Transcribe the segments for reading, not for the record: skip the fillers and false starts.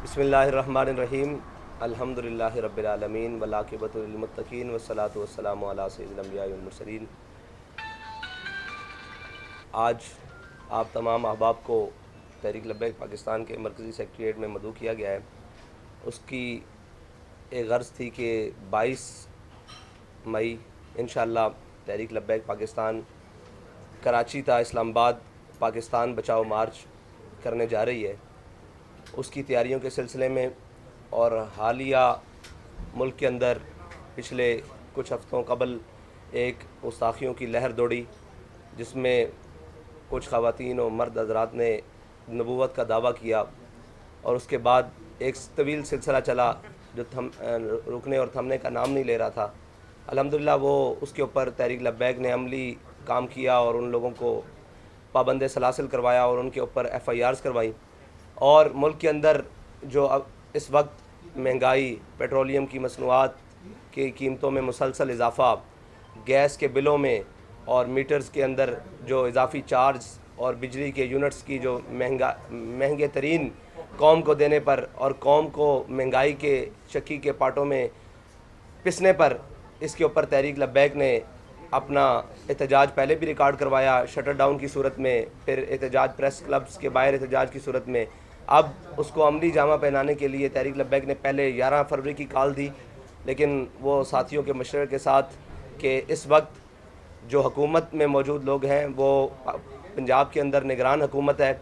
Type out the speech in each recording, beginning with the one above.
बिस्मिल्लाहिर्रहमानिर्रहीम अल्हम्दुलिल्लाहि रब्बिल आलमीन वल आक़िबतु लिल मुत्तक़ीन वस्सलातु वस्सलामु अला सय्यिदिल अंबिया वल मुरसलीन। आज आप तमाम अहबाब को तहरीक लब्बैक पाकिस्तान के मरकज़ी सेक्रेटेरिएट में मदऊ किया गया है। उसकी एक गर्ज़ थी कि 22 मई इंशाअल्लाह तहरीक लब्बैक पाकिस्तान कराची ता इस्लामाबाद पाकिस्तान बचाओ मार्च करने जा रही है। उसकी तैयारियों के सिलसिले में और हालिया मुल्क के अंदर पिछले कुछ हफ़्तों कबल एक गुस्ताखियों की लहर दौड़ी, जिसमें कुछ ख़वातीन और मर्द हज़रात ने नबूवत का दावा किया और उसके बाद एक तवील सिलसिला चला जो रुकने और थमने का नाम नहीं ले रहा था। अल्हम्दुलिल्लाह वो उसके ऊपर तहरीक लब्बैक ने अमली काम किया और उन लोगों को पाबंद सलासिल करवाया और उनके ऊपर FIRs करवाई। और मुल्क के अंदर जो अब इस वक्त महंगाई, पेट्रोलियम की मसनूआत की कीमतों में मुसलसल इजाफ़ा, गैस के बिलों में और मीटर्स के अंदर जो इजाफ़ी चार्ज और बिजली के यूनिट्स की जो महंगे तरीन कौम को देने पर और कौम को महंगाई के चक्की के पाटों में पिसने पर, इसके ऊपर तहरीक लब्बैक ने अपना एहतजाज पहले भी रिकॉर्ड करवाया शटर डाउन की सूरत में, फिर एहतजाज प्रेस क्लब्स के बाहर एहतजाज की सूरत में। अब उसको अमली जामा पहनाने के लिए तहरीक लब्बैक ने पहले 11 फरवरी की कॉल दी, लेकिन वो साथियों के मशवरे के साथ कि इस वक्त जो हुकूमत में मौजूद लोग हैं वो पंजाब के अंदर निगरान हुकूमत है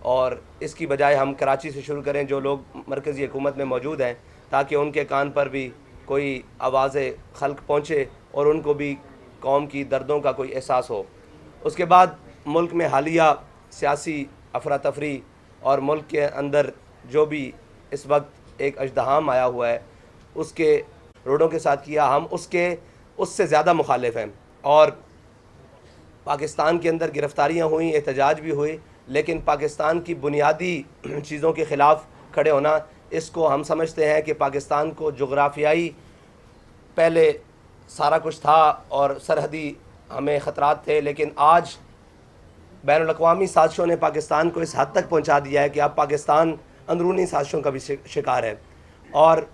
और इसकी बजाय हम कराची से शुरू करें जो लोग मरकज़ी हुकूमत में मौजूद हैं, ताकि उनके कान पर भी कोई आवाज़ खल्क पहुँचे और उनको भी कौम की दर्दों का कोई एहसास हो। उसके बाद मुल्क में हालिया सियासी अफरा तफरी और मुल्क के अंदर जो भी इस वक्त एक अजदहाम आया हुआ है उसके रोडों के साथ किया, हम उससे ज़्यादा मुखालिफ हैं। और पाकिस्तान के अंदर गिरफ़्तारियाँ हुई, एहतजाज भी हुए, लेकिन पाकिस्तान की बुनियादी चीज़ों के ख़िलाफ़ खड़े होना, इसको हम समझते हैं कि पाकिस्तान को जोग्राफियाई पहले सारा कुछ था और सरहदी हमें ख़तरात थे, लेकिन आज बैनुल-अक़वामी साजिशों ने पाकिस्तान को इस हद तक पहुंचा दिया है कि अब पाकिस्तान अंदरूनी साजिशों का भी शिकार है। और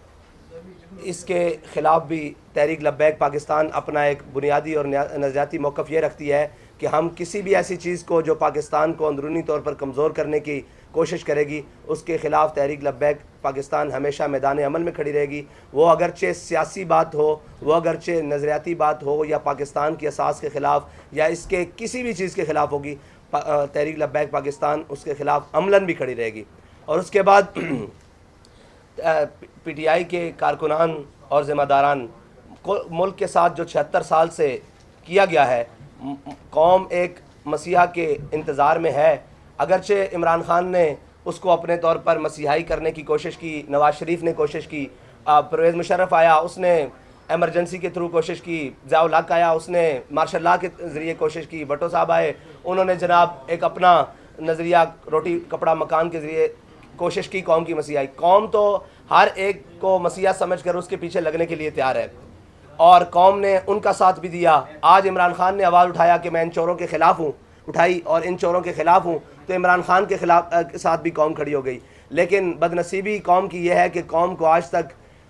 इसके ख़िलाफ़ भी तहरीक लब्बैक पाकिस्तान अपना एक बुनियादी और नज़रियाती मौक़िफ़ ये रखती है कि हम किसी भी ऐसी चीज़ को जो पाकिस्तान को अंदरूनी तौर पर कमज़ोर करने की कोशिश करेगी, उसके ख़िलाफ़ तहरीक लब्बैक पाकिस्तान हमेशा मैदान अमल में खड़ी रहेगी। वो अगरचे सियासी बात हो, वो अगरचे नज़रियाती बात हो, या पाकिस्तान की असास के ख़िलाफ़ या इसके किसी भी चीज़ के ख़िलाफ़ होगी, तहरीक लब्बैक पाकिस्तान उसके ख़िलाफ़ अमलन भी खड़ी रहेगी। और उसके बाद PTI के कारकुनान और ज़िम्मेदारान को मुल्क के साथ जो 76 साल से किया गया है, कौम एक मसीहा के इंतज़ार में है। अगरचे इमरान खान ने उसको अपने तौर पर मसीहाई करने की कोशिश की, नवाज़ शरीफ ने कोशिश की, परवेज़ मुशर्रफ आया उसने एमरजेंसी के थ्रू कोशिश की, ज़िया-उल हक आया उसने मार्शल लॉ के ज़रिए कोशिश की, भट्टो साहब आए उन्होंने जनाब एक अपना नज़रिया रोटी कपड़ा मकान के ज़रिए कोशिश की कौम की मसीहाई। कौम तो हर एक को मसीहा समझ कर उसके पीछे लगने के लिए तैयार है और कौम ने उनका साथ भी दिया। आज इमरान खान ने आवाज़ उठाया कि मैं इन चोरों के ख़िलाफ़ हूँ, उठाई और इन चोरों के ख़िलाफ़ हूँ, तो इमरान खान के साथ भी कौम खड़ी हो गई। लेकिन बदनसीबी कौम की यह है कि कौम को आज तक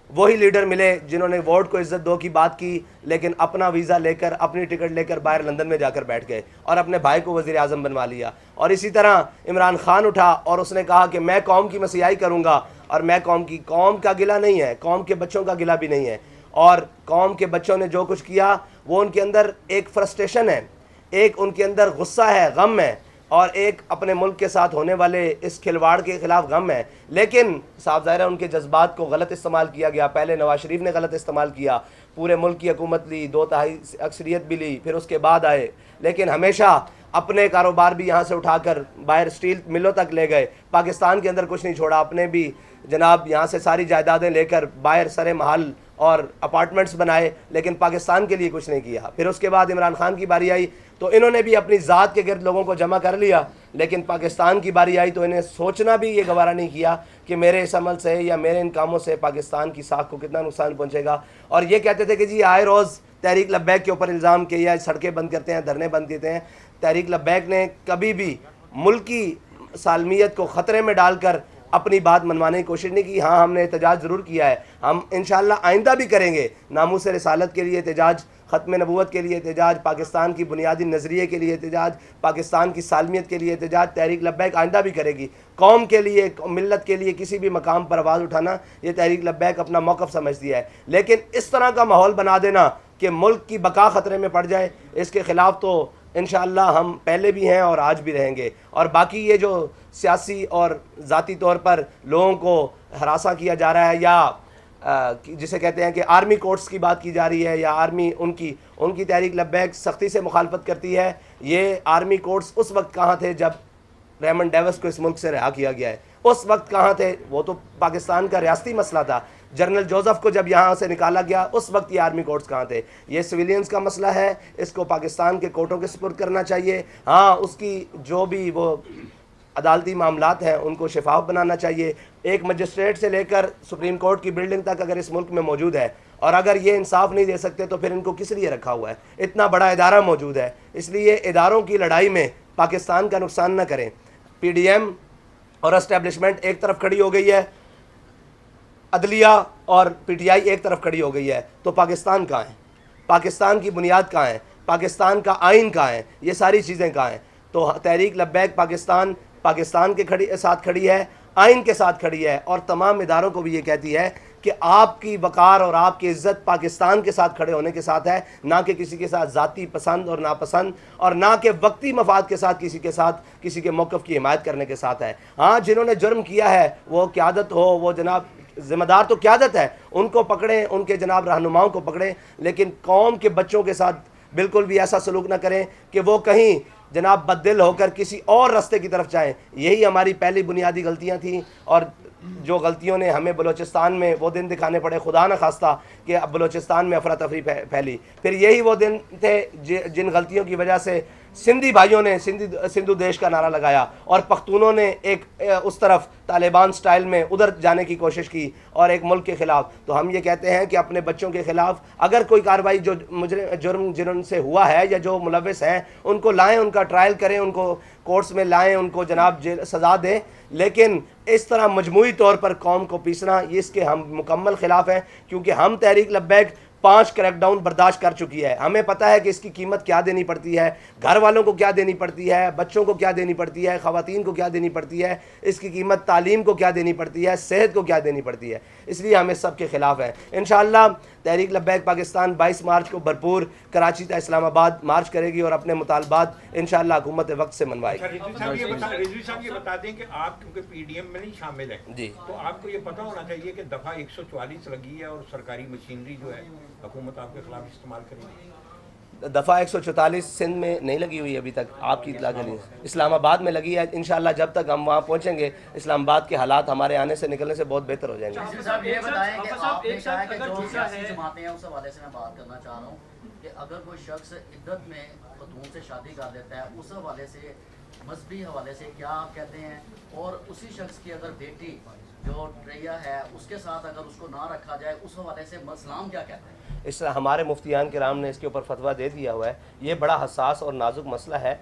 वही लीडर मिले जिन्होंने वोट को इज़्ज़त दो की बात की, लेकिन अपना वीज़ा लेकर, अपनी टिकट लेकर बाहर लंदन में जाकर बैठ गए और अपने भाई को वज़ीर आज़म बनवा लिया। और इसी तरह इमरान खान उठा और उसने कहा कि मैं कौम की मसीहाई करूँगा और मैं कौम का गिला नहीं है, कौम के बच्चों का गिला भी नहीं है। और कौम के बच्चों ने जो कुछ किया वो उनके अंदर एक फ्रस्ट्रेशन है, एक उनके अंदर गुस्सा है, गम है, और एक अपने मुल्क के साथ होने वाले इस खिलवाड़ के ख़िलाफ़ गम है। लेकिन साफ ज़ाहिर है उनके जज्बात को गलत इस्तेमाल किया गया। पहले नवाज़ शरीफ ने गलत इस्तेमाल किया, पूरे मुल्क की हुकूमत ली, 2/3 अक्सरियत भी ली, फिर उसके बाद आए, लेकिन हमेशा अपने कारोबार भी यहाँ से उठाकर बाहर स्टील मिलों तक ले गए, पाकिस्तान के अंदर कुछ नहीं छोड़ा। अपने भी जनाब यहाँ से सारी जायदादें लेकर बाहर सरे महल और अपार्टमेंट्स बनाए, लेकिन पाकिस्तान के लिए कुछ नहीं किया। फिर उसके बाद इमरान खान की बारी आई तो इन्होंने भी अपनी ज़ात के गिर्द लोगों को जमा कर लिया, लेकिन पाकिस्तान की बारी आई तो इन्हें सोचना भी ये गवारा नहीं किया कि मेरे इस अमल से या मेरे इन कामों से पाकिस्तान की साख को कितना नुकसान पहुँचेगा। और ये कहते थे कि जी आए रोज़ तहरीक लब्बैक के ऊपर इल्ज़ाम के या सड़कें बंद करते हैं, धरने बंद देते हैं। तहरीक लब्बैक ने कभी भी मुल्की सालमियत को ख़तरे में डालकर अपनी बात मनवाने की कोशिश नहीं की। हाँ, हमने एहतजाज ज़रूर किया है, हम इंशाअल्लाह आइंदा भी करेंगे। नामूस रिसालत के लिए एहतजाज, ख़त्म नबूवत के लिए एहतजाज, पाकिस्तान की बुनियादी नज़रिए के लिए एहतजाज, पाकिस्तान की सालमियत के लिए एहतजाज तहरीक लब्बैक आइंदा भी करेगी। कौम के लिए, मिल्लत के लिए किसी भी मकाम पर आवाज़ उठाना ये तहरीक लब्बैक अपना मौक़िफ़ समझती है। लेकिन इस तरह का माहौल बना देना कि मुल्क की बका ख़तरे में पड़ जाए, इसके ख़िलाफ़ तो इंशाअल्लाह हम पहले भी हैं और आज भी रहेंगे। और बाकी ये जो सियासी और ज़ाती तौर पर लोगों को हरासा किया जा रहा है या जिसे कहते हैं कि आर्मी कोर्ट्स की बात की जा रही है, या आर्मी उनकी तहरीक लब्बैक सख्ती से मुखालफत करती है। ये आर्मी कोर्ट्स उस वक्त कहाँ थे जब रेमंड डेविस को इस मुल्क से रिहा किया गया है? उस वक्त कहाँ थे? वो तो पाकिस्तान का रियासती मसला था। जनरल जोसेफ को जब यहाँ से निकाला गया उस वक्त ये आर्मी कोर्ट्स कहाँ थे? ये सिविलियंस का मसला है, इसको पाकिस्तान के कोर्टों के सुपुर्द करना चाहिए। हाँ, उसकी जो भी वो अदालती मामलात हैं उनको शफाफ बनाना चाहिए। एक मजिस्ट्रेट से लेकर सुप्रीम कोर्ट की बिल्डिंग तक अगर इस मुल्क में मौजूद है और अगर ये इंसाफ नहीं दे सकते तो फिर इनको किस लिए रखा हुआ है? इतना बड़ा इदारा मौजूद है, इसलिए इदारों की लड़ाई में पाकिस्तान का नुकसान न करें। PDM और एस्टेब्लिशमेंट एक तरफ खड़ी हो गई है, अदलिया और PTI एक तरफ खड़ी हो गई है, तो पाकिस्तान कहाँ है? पाकिस्तान की बुनियाद कहाँ है? पाकिस्तान का आइन कहाँ है? ये सारी चीज़ें कहाँ हैं? तो तहरीक लब्बैक पाकिस्तान के साथ खड़ी है, आइन के साथ खड़ी है, और तमाम इदारों को भी ये कहती है कि आपकी वकार और आपकी इज़्ज़त पाकिस्तान के साथ खड़े होने के साथ है, ना कि किसी के साथ ज़ाती पसंद और नापसंद, और ना कि वक्ती मफाद के साथ किसी के मौक़िफ़ की हिमायत करने के साथ है। हाँ, जिन्होंने जुर्म किया है वो क़यादत हो, वो जनाब ज़िम्मेदार तो क़यादत है, उनको पकड़ें, उनके जनाब रहनुमाओं को पकड़ें, लेकिन कौम के बच्चों के साथ बिल्कुल भी ऐसा सलूक ना करें कि वो कहीं जनाब बददिल होकर किसी और रास्ते की तरफ जाएं। यही हमारी पहली बुनियादी गलतियां थी, और जो गलतियों ने हमें बलूचिस्तान में वो दिन दिखाने पड़े, खुदा न खास्ता कि अब बलूचिस्तान में अफरा तफरी फैली। फिर यही वो दिन थे जिन गलतियों की वजह से सिंधी भाइयों ने सिंधु देश का नारा लगाया और पख्तूनों ने एक उस तरफ तालिबान स्टाइल में उधर जाने की कोशिश की और एक मुल्क के ख़िलाफ़। तो हम ये कहते हैं कि अपने बच्चों के ख़िलाफ़ अगर कोई कार्रवाई जो जुर्म जिनसे हुआ है या जो मुलविस हैं उनको लाएं, उनका ट्रायल करें, उनको कोर्ट्स में लाएं, उनको जनाब सज़ा दें। लेकिन इस तरह मजमूई तौर पर कौम को पीसना, ये इसके हम मुकम्मल ख़िलाफ़ हैं, क्योंकि हम तहरीक लब्बैक 5 क्रैकडाउन बर्दाश्त कर चुकी है। हमें पता है कि इसकी कीमत क्या देनी पड़ती है, घर वालों को क्या देनी पड़ती है, बच्चों को क्या देनी पड़ती है, ख़वातीन को क्या देनी पड़ती है, इसकी कीमत तालीम को क्या देनी पड़ती है, सेहत को क्या देनी पड़ती है। इसलिए हम इस सब के ख़िलाफ़ हैं। इंशाअल्लाह तहरीक लब्बैक पाकिस्तान 22 मार्च को भरपूर कराची से इस्लामाबाद मार्च करेगी और अपने मुतालबात इंशाअल्लाह हुकूमत वक्त से मनवाएगी। रिजवी साहब ये बता दें कि आप क्योंकि PDM में नहीं शामिल है जी, तो आपको ये पता होना चाहिए कि दफ़ा 144 लगी है और सरकारी मशीनरी जो है हुकूमत आपके खिलाफ इस्तेमाल करेगी। दफ़ा 144 सिंध में नहीं लगी हुई अभी तक, आपकी इत्तला के लिए इस्लामाबाद में लगी है। इंशाअल्लाह जब तक हम वहाँ पहुँचेंगे इस्लामाबाद के हालात हमारे आने से निकलने से बहुत बेहतर हो जाएंगे। साहब ये बताएं कि आपने कहा है कि जो सियासी जमातें हैं उस हवाले से मैं बात करना चाह रहा हूँ कि अगर कोई शख्स इद्दत में खतून से शादी कर लेता है, उस हवाले से मजहबी हवाले से क्या आप कहते हैं, और उसी शख्स की अगर बेटी जो ट्रैया है उसके साथ अगर उसको ना रखा जाए उस हवाले से इस्लाम क्या कहता है? इस हमारे मुफ्तियान किराम ने इसके ऊपर फतवा दे दिया हुआ है। ये बड़ा हसास और नाजुक मसला है।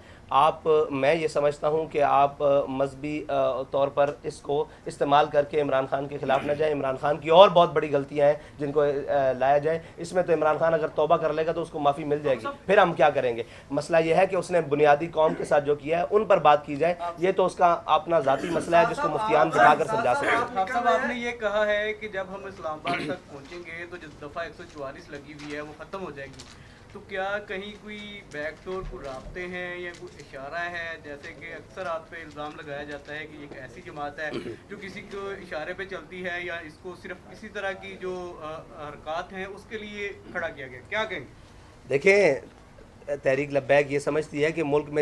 मैं ये समझता हूँ कि आप मजहबी तौर पर इसको इस्तेमाल करके इमरान खान के ख़िलाफ़ न जाए। इमरान खान की और बहुत बड़ी गलतियाँ हैं जिनको लाया जाए। इसमें तो इमरान खान अगर तौबा कर लेगा तो उसको माफ़ी मिल जाएगी, फिर हम क्या करेंगे। मसला ये है कि उसने बुनियादी कौम के साथ जो किया है उन पर बात की जाए। ये तो उसका अपना ज़ाती मसला है जिसको मुफ्तियान दिखाकर समझा सकते हैं। आपने ये कहा है कि जब हम इस्लामाबाद तक पहुँचेंगे तो जिस दफ़ा 144 लगी हुई है वो ख़त्म हो जाएगी, तो क्या कहीं कोई बैकडोर को रास्ते हैं या कोई इशारा है? जैसे कि अक्सर आप पे इल्ज़ाम लगाया जाता है कि एक ऐसी जमात है जो किसी को इशारे पे चलती है या इसको सिर्फ इसी तरह की जो हरकत हैं उसके लिए खड़ा किया गया, क्या कहेंगे? देखें, तहरीक लब्बैक ये समझती है कि मुल्क में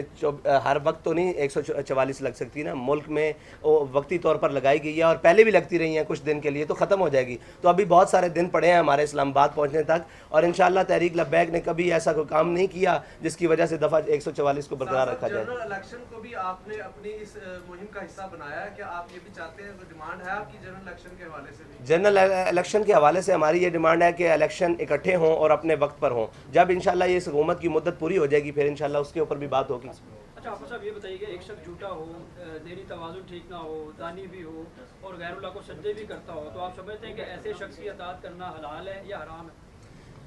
हर वक्त तो नहीं 144 लग सकती ना, मुल्क में वो वक्ती तौर पर लगाई गई है और पहले भी लगती रही हैं कुछ दिन के लिए, तो ख़त्म हो जाएगी। तो अभी बहुत सारे दिन पड़े हैं हमारे इस्लामाबाद पहुंचने तक, और इंशाअल्लाह तहरीक लब्बैक ने कभी ऐसा कोई काम नहीं किया जिसकी वजह से दफ़ा 144 को बरकरार रखा जाए। जनरल इलेक्शन को भी आपने अपनी इस मुहिम का हिस्सा बनाया है, क्या आप ये भी चाहते हैं, डिमांड है आपकी जनरल इलेक्शन के हवाले से भी? जनरल इलेक्शन के हवाले से हमारी ये डिमांड है कि इलेक्शन इकट्ठे हों और अपने वक्त पर हों। जब इंशाअल्लाह ये इस हुकूमत की मुद्दत पूरी हो जाएगी फिर इंशाअल्लाह उसके ऊपर भी बात होगी। अच्छा आपको साहब ये बताइए कि एक शख्स झूठा हो, दीनी तवाज़ुन ठीक ना हो, दानी भी हो और गैरुल्लाह को सज्जे भी करता हो, तो आप समझते हैं कि ऐसे शख्स की अतात करना हलाल है या हराम है?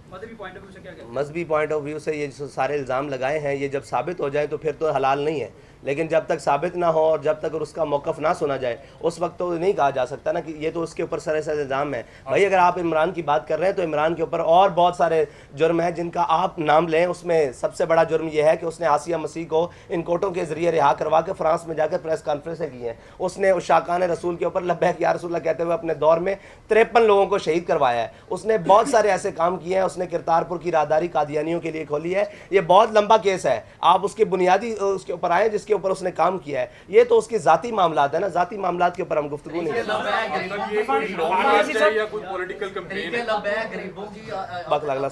मजहबी पॉइंट ऑफ व्यू से क्या कहते हैं? मजहबी पॉइंट ऑफ व्यू से ये जो सारे इल्ज़ाम लगाए हैं ये जब साबित हो जाए तो फिर तो हलाल नहीं है, लेकिन जब तक साबित ना हो और जब तक उसका मौक़िफ़ ना सुना जाए उस वक्त तो नहीं कहा जा सकता ना कि ये तो उसके ऊपर सरासर इल्ज़ाम है। भाई अगर आप इमरान की बात कर रहे हैं तो इमरान के ऊपर और बहुत सारे जुर्म हैं जिनका आप नाम लें। उसमें सबसे बड़ा जुर्म यह है कि उसने आसिया मसीह को इन कोर्टों के ज़रिए रिहा करवा के फ्रांस में जाकर प्रेस कॉन्फ्रेंसें की हैं। उसने उस शाकान रसूल के ऊपर लब्बैक या रसूलल्लाह कहते हुए अपने दौर में 53 लोगों को शहीद करवाया है। उसने बहुत सारे ऐसे काम किए हैं। उसने करतारपुर की राहदारी कादियानियों के लिए खोली है। ये बहुत लंबा केस है, आप उसके बुनियादी उसके ऊपर आए जिसके ऊपर उसने काम किया है। ये तो उसके ज़ाती मामलात है ना, ज़ाती मामलात के ऊपर हम गुफ्तगू नहीं गरीबों की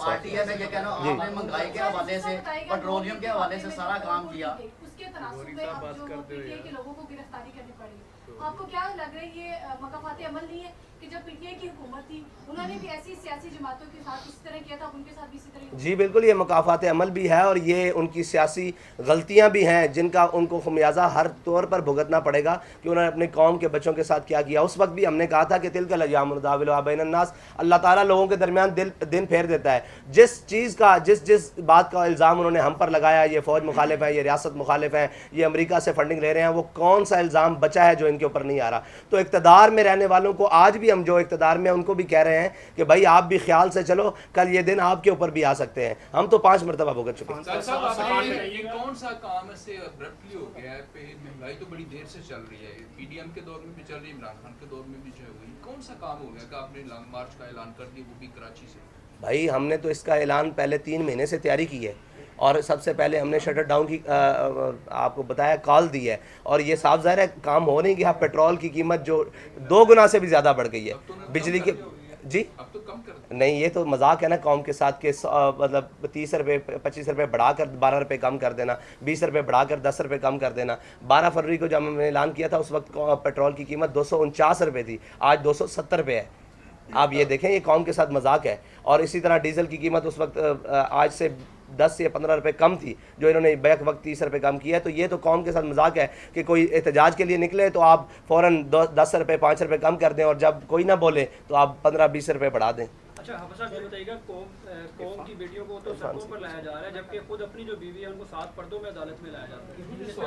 पार्टी है, मैं ये कह रहा हूँ आपने महंगाई के हवाले से, पेट्रोलियम के हवाले से सारा काम किया। उसके तनासुब में आप जो पीटीआई के लोगों को गिरफ्तारी करनी पड़ी, आपको क्या लग रहा है ये मकाफाते अमल नहीं है कि जब पीटीआई की हुकूमत थी उन्होंने भी ऐसी सियासी जमातों के साथ इस तरह किया था, उनके साथ भी इसी तरह? जी बिल्कुल, ये मकाफात अमल भी है और ये उनकी सियासी गलतियां भी हैं जिनका उनको खमियाजा हर तौर पर भुगतना पड़ेगा कि उन्होंने अपने कौम के बच्चों के साथ क्या किया। उस वक्त भी हमने कहा था कि तिल का लजाम बैनन्नास, अल्लाह ताला लोगों के दरमियान दिन फेर देता है। जिस चीज़ का जिस बात का इल्ज़ाम उन्होंने हम पर लगाया, ये फ़ौज मुखालिफ है, ये रियासत मुखालिफ है, ये अमेरिका से फंडिंग ले रहे हैं, वो कौन सा इल्ज़ाम बचा है जो इनके ऊपर नहीं आ रहा। तो इक़्तिदार में रहने वालों को आज भी हम जो इक़्तिदार में उनको भी कह रहे हैं कि भाई आप भी ख्याल से चलो, कल ये दिन आपके ऊपर भी आ सकते हैं। हम तो 5 मरतबा भुगत चुके हैं। ये कौन सा काम ऐसे अब्रप्टली हो गया है? महंगाई तो बड़ी देर से चल रही है, पीडीएम के दौर में भी चल रही है, इमरान खान के दौर में भी जो है कौन सा काम हो गया कि आपने लॉन्ग मार्च का ऐलान कर दिया, वो भी कराची से? भाई हमने तो इसका ऐलान पहले 3 महीने से तैयारी की है और सबसे पहले हमने शटर डाउन की आपको बताया कॉल दी है और ये साफ ज़ाहिर है काम हो नहीं गया। पेट्रोल की कीमत जो 2 गुना से भी ज़्यादा बढ़ गई है, बिजली के जी अब तो कम कर नहीं, ये तो मजाक है ना कौम के साथ के मतलब 30 रुपये 25 रुपये बढ़ाकर 12 रुपये कम कर देना, 20 रुपये बढ़ाकर 10 रुपये कम कर देना। 12 फरवरी को जब हमने ऐलान किया था उस वक्त पेट्रोल की कीमत 249 रुपये थी, आज 270 रुपये है। आप ये देखें ये कौम के साथ मजाक है। और इसी तरह डीजल की कीमत उस वक्त आज से 10 या 15 रुपये कम थी, जो इन्होंने बैक वक्त 30 रुपये कम किया है। तो ये तो कौम के साथ मजाक है कि कोई एहतजाज के लिए निकले तो आप फ़ौरन 10 रुपये 5 रुपये कम कर दें और जब कोई ना बोले तो आप 15-20 रुपये बढ़ा दें। अच्छा हाफिज़ साहब ये बताइएगा, कौम की बेटियों को तो सड़कों पर लाया जा रहा है जबकि खुद अपनी जो बीवी है उनको 7 पर्दों में अदालत में लाया जाता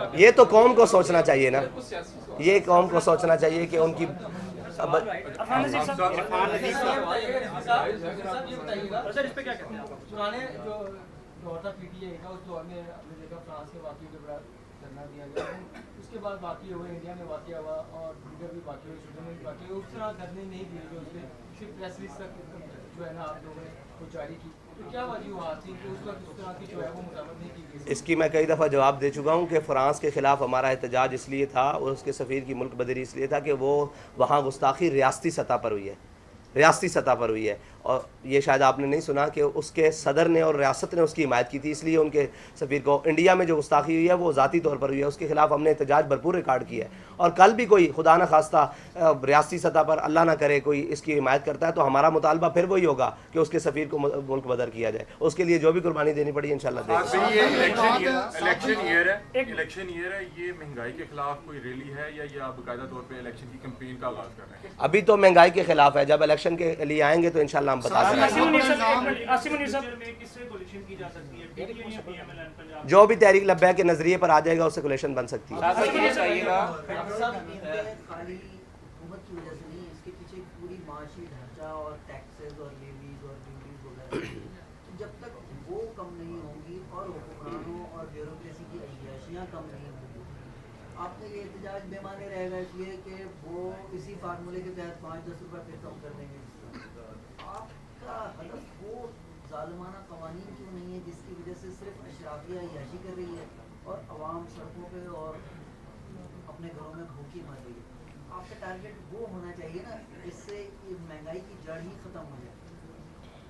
है। ये तो कौम को सोचना चाहिए ना, ये कौम को सोचना चाहिए कि उनकी सर इस पे क्या कहते हैं आप? पुराने जो दौर था पीटीआई का, उस दौर में हमने देखा फ्रांस के वाक़ये के बाद धरना दिया गया, उसके बाद वाक़ई हुए, इंडिया में वाक़ई हुआ और दीगर भी वाक़ई हुए, सूडान में भी वाक़ई हुए। उस तरह धरने नहीं दिए गए, उसके सिर्फ प्रेस रिलीज तक जो है ना आप लोगों ने वो जारी की। तो क्या वजह हुआ थी कि उस वक्त उस तरह की जो है वो मुजामत नहीं की गई? इसकी मैं कई दफ़ा जवाब दे चुका हूँ कि फ़्रांस के ख़िलाफ़ हमारा एहतजाज इसलिए था और उसके सफ़ीर की मुल्क बदरी इसलिए था कि वो वहाँ गुस्ताखी रियासती सतह पर हुई है, रियासती सतह पर हुई है। और ये शायद आपने नहीं सुना कि उसके सदर ने और रियासत ने उसकी हिमायत की थी, इसलिए उनके सफ़ीर को इंडिया में जो गुस्ताखी हुई है वो ज़ाती तौर पर हुई है, उसके खिलाफ हमने एहतजाज भरपूर रिकॉर्ड किया है। और कल भी कोई खुदा न खास्ता रियासती सतह पर अल्लाह ना करे कोई इसकी हिमायत करता है तो हमारा मुतालबा फिर वही होगा कि उसके सफ़ीर को मुल्क बदर किया जाए। उसके लिए जो भी कुर्बानी देनी पड़ी इंशाल्लाह देंगे। इलेक्शन ईयर है, ये महंगाई के खिलाफ कोई रैली है या ये आप बाकायदा तौर पे इलेक्शन की कैंपेन का आगाज कर रहे हैं? अभी तो महंगाई के खिलाफ है, जब इलेक्शन के लिए आएंगे तो इंशाल्लाह हम बता देंगे। जो भी तहरीक लब्बैक के नजरिए पर आ जाएगा उससे कोलिशन बन सकती है। खाली हुकूमत की वजह से नहीं, इसके पीछे पूरी माशी ढांचा और टैक्सेस और लेवीज और ड्यूटीज वगैरह, जब तक वो कम नहीं होंगी और हुक्मरानों और ब्यूरोक्रेसी की अय्याशियाँ कम नहीं होंगी, आपका ये एहतजाज बेमाने रहेगा इसलिए कि वो इसी फार्मूले के तहत 5-10 रुपये फिर कम कर देंगे। आपका हदफ वो जालिमाना कवानीन क्यों नहीं है जिसकी वजह से सिर्फ अशराफिया अय्याशी कर रही है और अवाम सड़कों पे और अपने घरों में भूखी मर रही है? आपका टारगेट वो होना चाहिए ना, इससे ये महंगाई की जड़ ही ख़त्म हो जाए।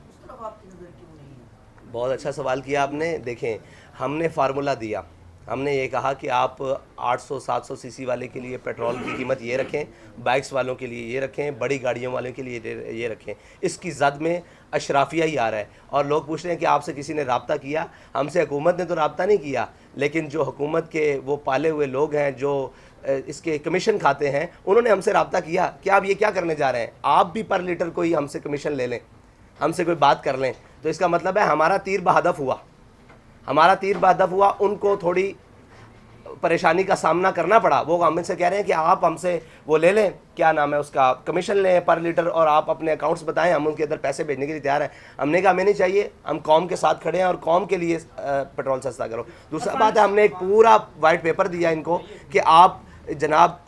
उस तरफ आपकी नज़र क्यों नहीं है? बहुत अच्छा सवाल किया आपने। देखें हमने फार्मूला दिया, हमने ये कहा कि आप 800-700 सीसी वाले के लिए पेट्रोल की कीमत ये रखें, बाइक्स वालों के लिए ये रखें, बड़ी गाड़ियों वालों के लिए ये रखें। इसकी जद में अशराफिया ही आ रहा है और लोग पूछ रहे हैं कि आपसे किसी ने रब्ता किया? हमसे हुकूमत ने तो रब्ता नहीं किया, लेकिन जो हुकूमत के वो पाले हुए लोग हैं जो इसके कमीशन खाते हैं, उन्होंने हमसे रब्ता किया कि आप ये क्या करने जा रहे हैं, आप भी पर लीटर कोई हमसे कमीशन ले लें, हमसे कोई बात कर लें। तो इसका मतलब है हमारा तीर बहदफ हुआ, हमारा तीर बहदफ हुआ। उनको थोड़ी परेशानी का सामना करना पड़ा। वो हमसे कह रहे हैं कि आप हमसे वो ले लें, क्या नाम है उसका, कमीशन लें पर लीटर, और आप अपने अकाउंट्स बताएं, हम उनके अंदर पैसे भेजने के लिए तैयार हैं। हमने कहा हमें नहीं चाहिए, हम कौम के साथ खड़े हैं और कौम के लिए पेट्रोल सस्ता करो। दूसरा बात है, हमने एक पूरा वाइट पेपर दिया इनको कि आप जनाब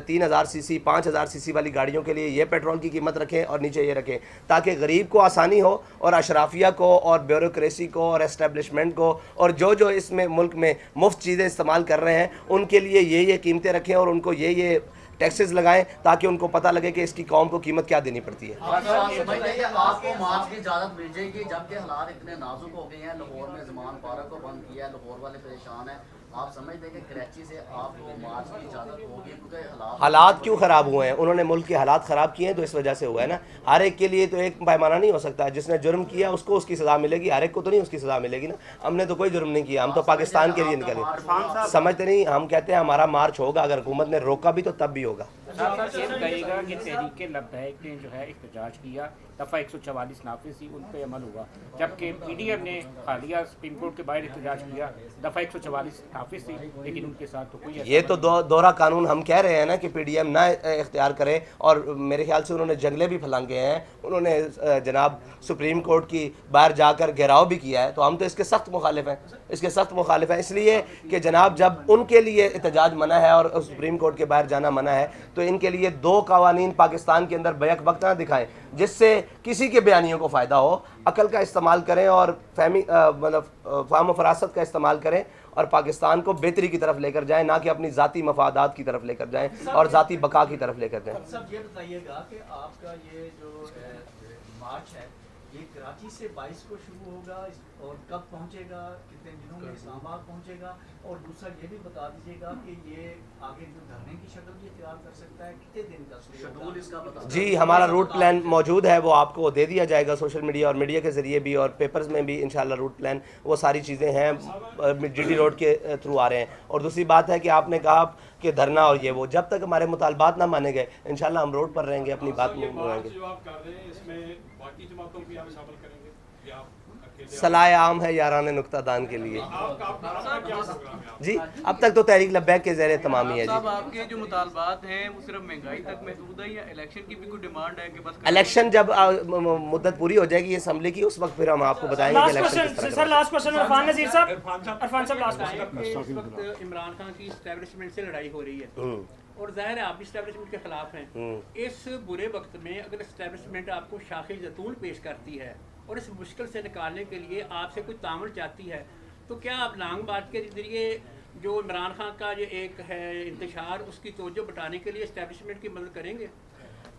3000 सीसी 5000 सीसी वाली गाड़ियों के लिए ये पेट्रोल की कीमत रखें और नीचे ये रखें, ताकि गरीब को आसानी हो और अशराफिया को और ब्यूरोक्रेसी को और एस्टेब्लिशमेंट को और जो इसमें मुल्क में मुफ्त चीज़ें इस्तेमाल कर रहे हैं उनके लिए ये कीमतें रखें और उनको ये टैक्सेस लगाएं, ताकि उनको पता लगे कि इसकी कौम को कीमत क्या देनी पड़ती है। आपको मार्च की इजाज़त मिल जाएगी, जबकि हालात इतने नाजुक हो गए हैं। लाहौर में ज़मान पार्क को बंद किया है, लाहौर वाले परेशान हैं। आप समझते हैं कि कराची से आपको मार्च की इजाज़त होगी, क्योंकि हालात क्यों ख़राब हुए हैं? उन्होंने मुल्क के हालात ख़राब किए हैं, तो इस वजह से हुआ है ना। हर एक के लिए तो एक पैमाना नहीं हो सकता। जिसने जुर्म किया उसको उसकी सज़ा मिलेगी, हर एक को तो नहीं उसकी सज़ा मिलेगी ना। हमने तो कोई जुर्म नहीं किया, हम तो पाकिस्तान के लिए निकले। समझते नहीं, हम कहते हैं हमारा मार्च होगा, अगर हुकूमत ने रोका भी तो तब भी होगा। कहेगा कि तहरीक लब्बैक ने जो है एहतजाज किया, दफ़ा 144 नाफिज थी, उन पर अमल हुआ, जबकि PDM ने हालिया सुप्रीम कोर्ट के बाहर एहतजाज किया, दफ़ा 144 नाफिज थी, लेकिन उनके साथ तो कोई ये तो दोहरा कानून हम कह रहे हैं ना कि PDM ना इख्तियार करे। और मेरे ख्याल से उन्होंने जंगले भी फलांगे हैं, उन्होंने जनाब सुप्रीम कोर्ट की बाहर जाकर घेराव भी किया है। तो हम तो इसके सख्त मुखालिफ हैं, इसके सख्त मुखालिफ हैं, इसलिए कि जनाब जब उनके लिए एहतजाज मना है और सुप्रीम कोर्ट के बाहर जाना मना है, तो इनके लिए दो कवानीन पाकिस्तान के अंदर बैक वक्त ना दिखाएं जिससे किसी के बयानियों को फ़ायदा हो। अकल का इस्तेमाल करें और फाहम फरासत का इस्तेमाल करें और पाकिस्तान को बेहतरी की तरफ लेकर जाएं, ना कि अपनी ज़ाती मफादात की तरफ लेकर जाएं और ज़ाती बका की तरफ लेकर जाएं। सब ये बताइएगा कि आपका ये जो मार्च है ये कराची से 22 को शुरू होगा और कब पहुंचेगा, कितने दिनों में इस्लामाबाद पहुंचेगा, और दूसरा ये भी बता दीजिएगा कि ये आगे जो धरने की शक्ल भी इख्तियार कर सकता है, कितने दिन का शेड्यूल इसका बता। जी, हमारा रूट प्लान मौजूद है, वो आपको दे दिया जाएगा सोशल मीडिया और मीडिया के ज़रिए भी, और पेपर्स में भी इंशाल्लाह रूट प्लान वो सारी चीज़ें हैं GT रोड के थ्रू आ रहे हैं। और दूसरी बात है कि आपने कहा कि धरना और ये वो, जब तक हमारे मुतालबात ना माने गए इंशाल्लाह हम रोड पर रहेंगे, अपनी बात मानेंगे। सलाह आम है यारान नुक्तादान के लिए। जी, अब तक तो तहरीक लब्बैक के ज़रिए तमाम ही है। जी, आपके जो मुतालबात हैं वो सिर्फ महंगाई तक महदूद है या इलेक्शन की भी कोई डिमांड है कि बस इलेक्शन जब मुद्दत पूरी हो जाएगी असेंबली की, उस वक्त फिर हम आपको बताएंगे कि election. Sir last question Irfan Nazir साहब, इरफान साहब लास्ट क्वेश्चन। इस वक्त इमरान खान की एस्टैब्लिशमेंट से लड़ाई हो रही है और जाहिर है आप भी एस्टैब्लिशमेंट के खिलाफ हैं। इस बुरे वक्त में अगर एस्टैब्लिशमेंट आपको शाखे जैतून पेश करती है और इस मुश्किल से निकालने के लिए आपसे कुछ तामल चाहती है, तो क्या आप लॉन्ग मार्च के जरिए जो इमरान खान का ये एक है इंतशार, उसकी तवज्जो बटाने के लिए एस्टैब्लिशमेंट की मदद करेंगे?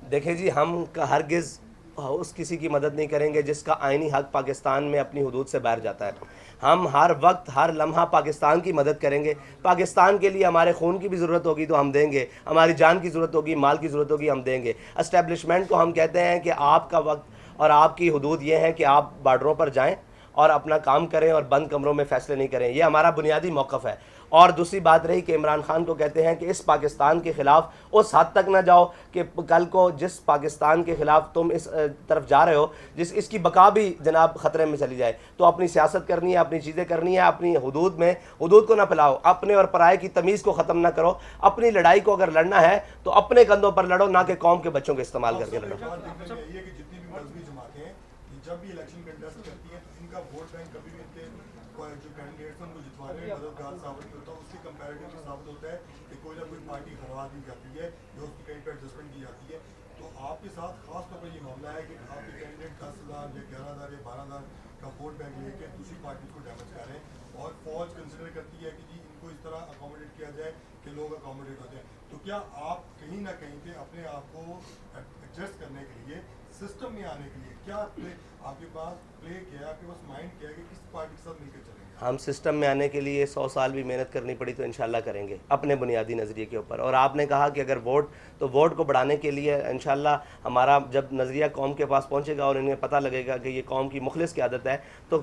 देखें जी, हम हरगिज़ उस किसी की मदद नहीं करेंगे जिसका आइनी हक पाकिस्तान में अपनी हुदूद से बाहर जाता है। हम हर वक्त हर लम्हा पाकिस्तान की मदद करेंगे। पाकिस्तान के लिए हमारे खून की भी ज़रूरत होगी तो हम देंगे, हमारी जान की ज़रूरत होगी, माल की ज़रूरत होगी, हम देंगे। एस्टेब्लिशमेंट को हम कहते हैं कि आपका वक्त और आपकी हुदूद ये है कि आप बॉर्डरों पर जाएं और अपना काम करें और बंद कमरों में फ़ैसले नहीं करें। ये हमारा बुनियादी मौक़िफ़ है। और दूसरी बात रही कि इमरान खान को कहते हैं कि इस पाकिस्तान के ख़िलाफ़ उस हद तक ना जाओ कि कल को जिस पाकिस्तान के ख़िलाफ़ तुम इस तरफ जा रहे हो, इसकी बका भी जनाब ख़तरे में चली जाए। तो अपनी सियासत करनी है, अपनी चीज़ें करनी है, अपनी हुदूद में हुदूद को ना फैलाओ, अपने और पराये की तमीज़ को ख़त्म ना करो। अपनी लड़ाई को अगर लड़ना है तो अपने कंधों पर लड़ो, ना कि कौम के बच्चों को इस्तेमाल करके लड़ो। जब भी इलेक्शन कंटेस्ट करती है तो इनका वोट बैंक कभी भी इनके जो कैंडिडेट्स हैं उनको जितवाने में मददगार साबित नहीं होता, उसके कंपैरेटिवली साबित होता है कि कोई ना कोई पार्टी हरवा दी जाती है जो उसकी कहीं पर एडजस्टमेंट की जाती है। तो आपके साथ खास तौर पर ये मामला है कि आपके कैंडिडेट 10,000 या 11,000 या 12,000 का वोट बैंक लेके दूसरी पार्टी को डैमेज कर रहे हैं और फौज कंसिडर करती है कि जी इनको इस तरह अकोमोडेट किया जाए कि लोग अकोमोडेट हो जाए। तो क्या आप कहीं ना कहीं पे अपने आप को एडजस्ट करने के लिए, सिस्टम में आने के लिए क्या आपके पास प्ले किया, आपके पास माइंड किया कि किस पार्टी के साथ मिलकर चलेंगे? हम सिस्टम में आने के लिए 100 साल भी मेहनत करनी पड़ी तो इंशाल्लाह करेंगे अपने बुनियादी नज़रिए के ऊपर। और आपने कहा कि अगर वोट, तो वोट को बढ़ाने के लिए इंशाल्लाह हमारा जब नज़रिया कौम के पास पहुंचेगा और इन्हें पता लगेगा कि ये कौम की मुखलिस की आदत है, तो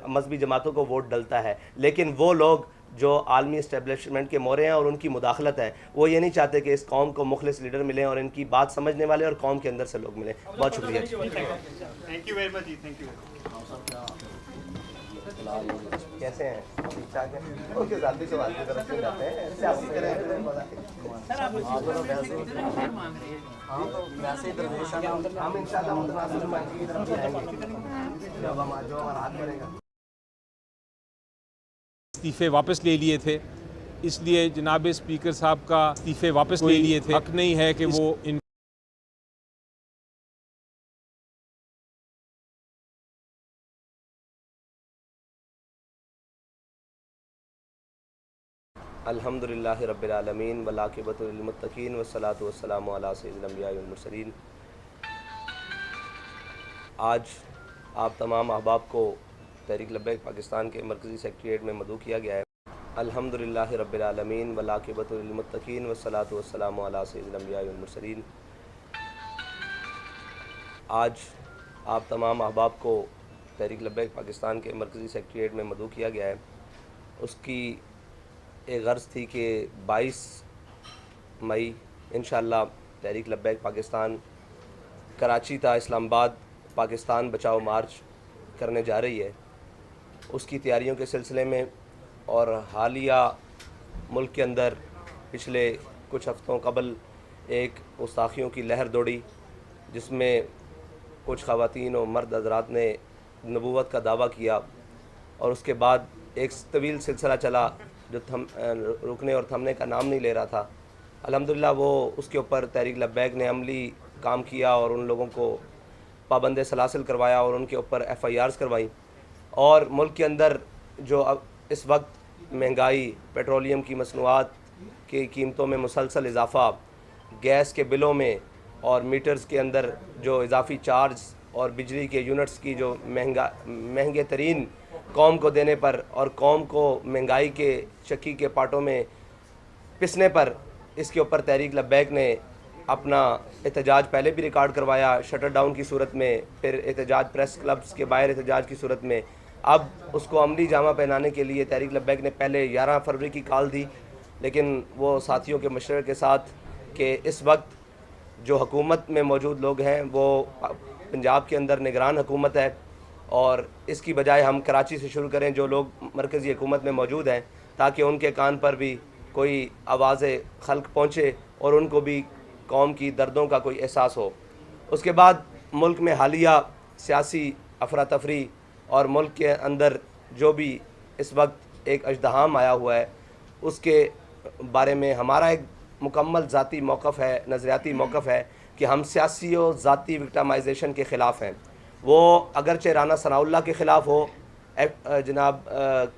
मजहबी जमातों को वोट डलता है। लेकिन वो लोग जो आलमी इस्टेब्लिशमेंट के मोरे हैं और उनकी मुदाखलत है, वो ये नहीं चाहते कि इस कौम को मुखलिस लीडर मिले और इनकी बात समझने वाले और कौम के अंदर से लोग मिले। बहुत शुक्रिया। थैंक यू वेरी मच जी, थैंक यू। कैसे हैं? ठीक ठाक है? ओके, जाती सवाल की तरफ से जाते हैं, सियासी करें। हम इंशाल्लाह मुतनासिब की तरफ जाएंगे जब हमारा हाथ बढ़ेगा। इस्तीफे वापस ले लिए थे, इसलिए जनाब स्पीकर साहब का इस्तीफे वापस ले लिए थे। हक नहीं है कि वो इन अल्हम्दुलिल्लाहि रब्बिल आलमीन वल आक़िबतु लिल मुत्तक़ीन वस्सलातु वस्सलामु अला सय्यिदिल अंबिया वल मुरसलीन। आज आप तमाम अहबाब को तहरीक लब्बैक पाकिस्तान के मरकज़ी सेक्रेटेरिएट में मदऊ किया गया है। अल्हम्दुलिल्लाहि रब्बिल आलमीन वल आक़िबतु लिल मुत्तक़ीन वस्सलातु वस्सलामु अला सय्यिदिल अंबिया वल मुरसलीन। आज आप तमाम अहबाब को तहरीक लब्बैक पाकिस्तान के मरकज़ी सेक्रेटेरिएट में मदऊ किया गया है। उसकी एक गर्ज़ थी कि 22 मई इंशाअल्लाह तहरीक लब्बैक पाकिस्तान कराची ता इस्लामाबाद पाकिस्तान बचाओ मार्च करने जा रही है। उसकी तैयारियों के सिलसिले में और हालिया मुल्क के अंदर पिछले कुछ हफ़्तों कबल एक गुस्ताखियों की लहर दौड़ी, जिसमें कुछ ख़वातीन और मर्द हज़रात ने नबूवत का दावा किया और उसके बाद एक तवील सिलसिला चला जो रुकने और थमने का नाम नहीं ले रहा था। अल्हम्दुलिल्लाह वो उसके ऊपर तहरीक लब्बैक ने अमली काम किया और उन लोगों को पाबंद सलासिल करवाया और उनके ऊपर FIRs करवाई। और मुल्क के अंदर जो अब इस वक्त महंगाई, पेट्रोलियम की मसनूआत की कीमतों में मुसलसल इजाफ़ा, गैस के बिलों में और मीटर्स के अंदर जो इजाफी चार्ज और बिजली के यूनिट्स की जो महंगे तरीन कौम को देने पर और कौम को महंगाई के चक्की के पाटों में पिसने पर, इसके ऊपर तहरीक लब्बैक ने अपना एहतजाज पहले भी रिकॉर्ड करवाया शटर डाउन की सूरत में, फिर एहतजाज प्रेस क्लब्स के बाहर एहतजाज की सूरत में। अब उसको अमली जामा पहनाने के लिए तहरीक लब्बैक ने पहले 11 फरवरी की कॉल दी, लेकिन वो साथियों के मशवरे के साथ कि इस वक्त जो हुकूमत में मौजूद लोग हैं वो पंजाब के अंदर निगरान हुकूमत है और इसकी बजाय हम कराची से शुरू करें जो लोग मरकज़ी हुकूमत में मौजूद हैं, ताकि उनके कान पर भी कोई आवाज़ खल्क पहुँचे और उनको भी कौम की दर्दों का कोई एहसास हो। उसके बाद मुल्क में हालिया सियासी अफरा तफरी और मुल्क के अंदर जो भी इस वक्त एक अजदहाम आया हुआ है, उसके बारे में हमारा एक मुकम्मल ज़ाती मौक़िफ़ है, नज़रियाती मौक़िफ़ है कि हम सियासी और ज़ाती विक्टिमाइजेशन के ख़िलाफ़ हैं। वो अगरचे राना सनाउल्लाह के ख़िलाफ़ हो जनाब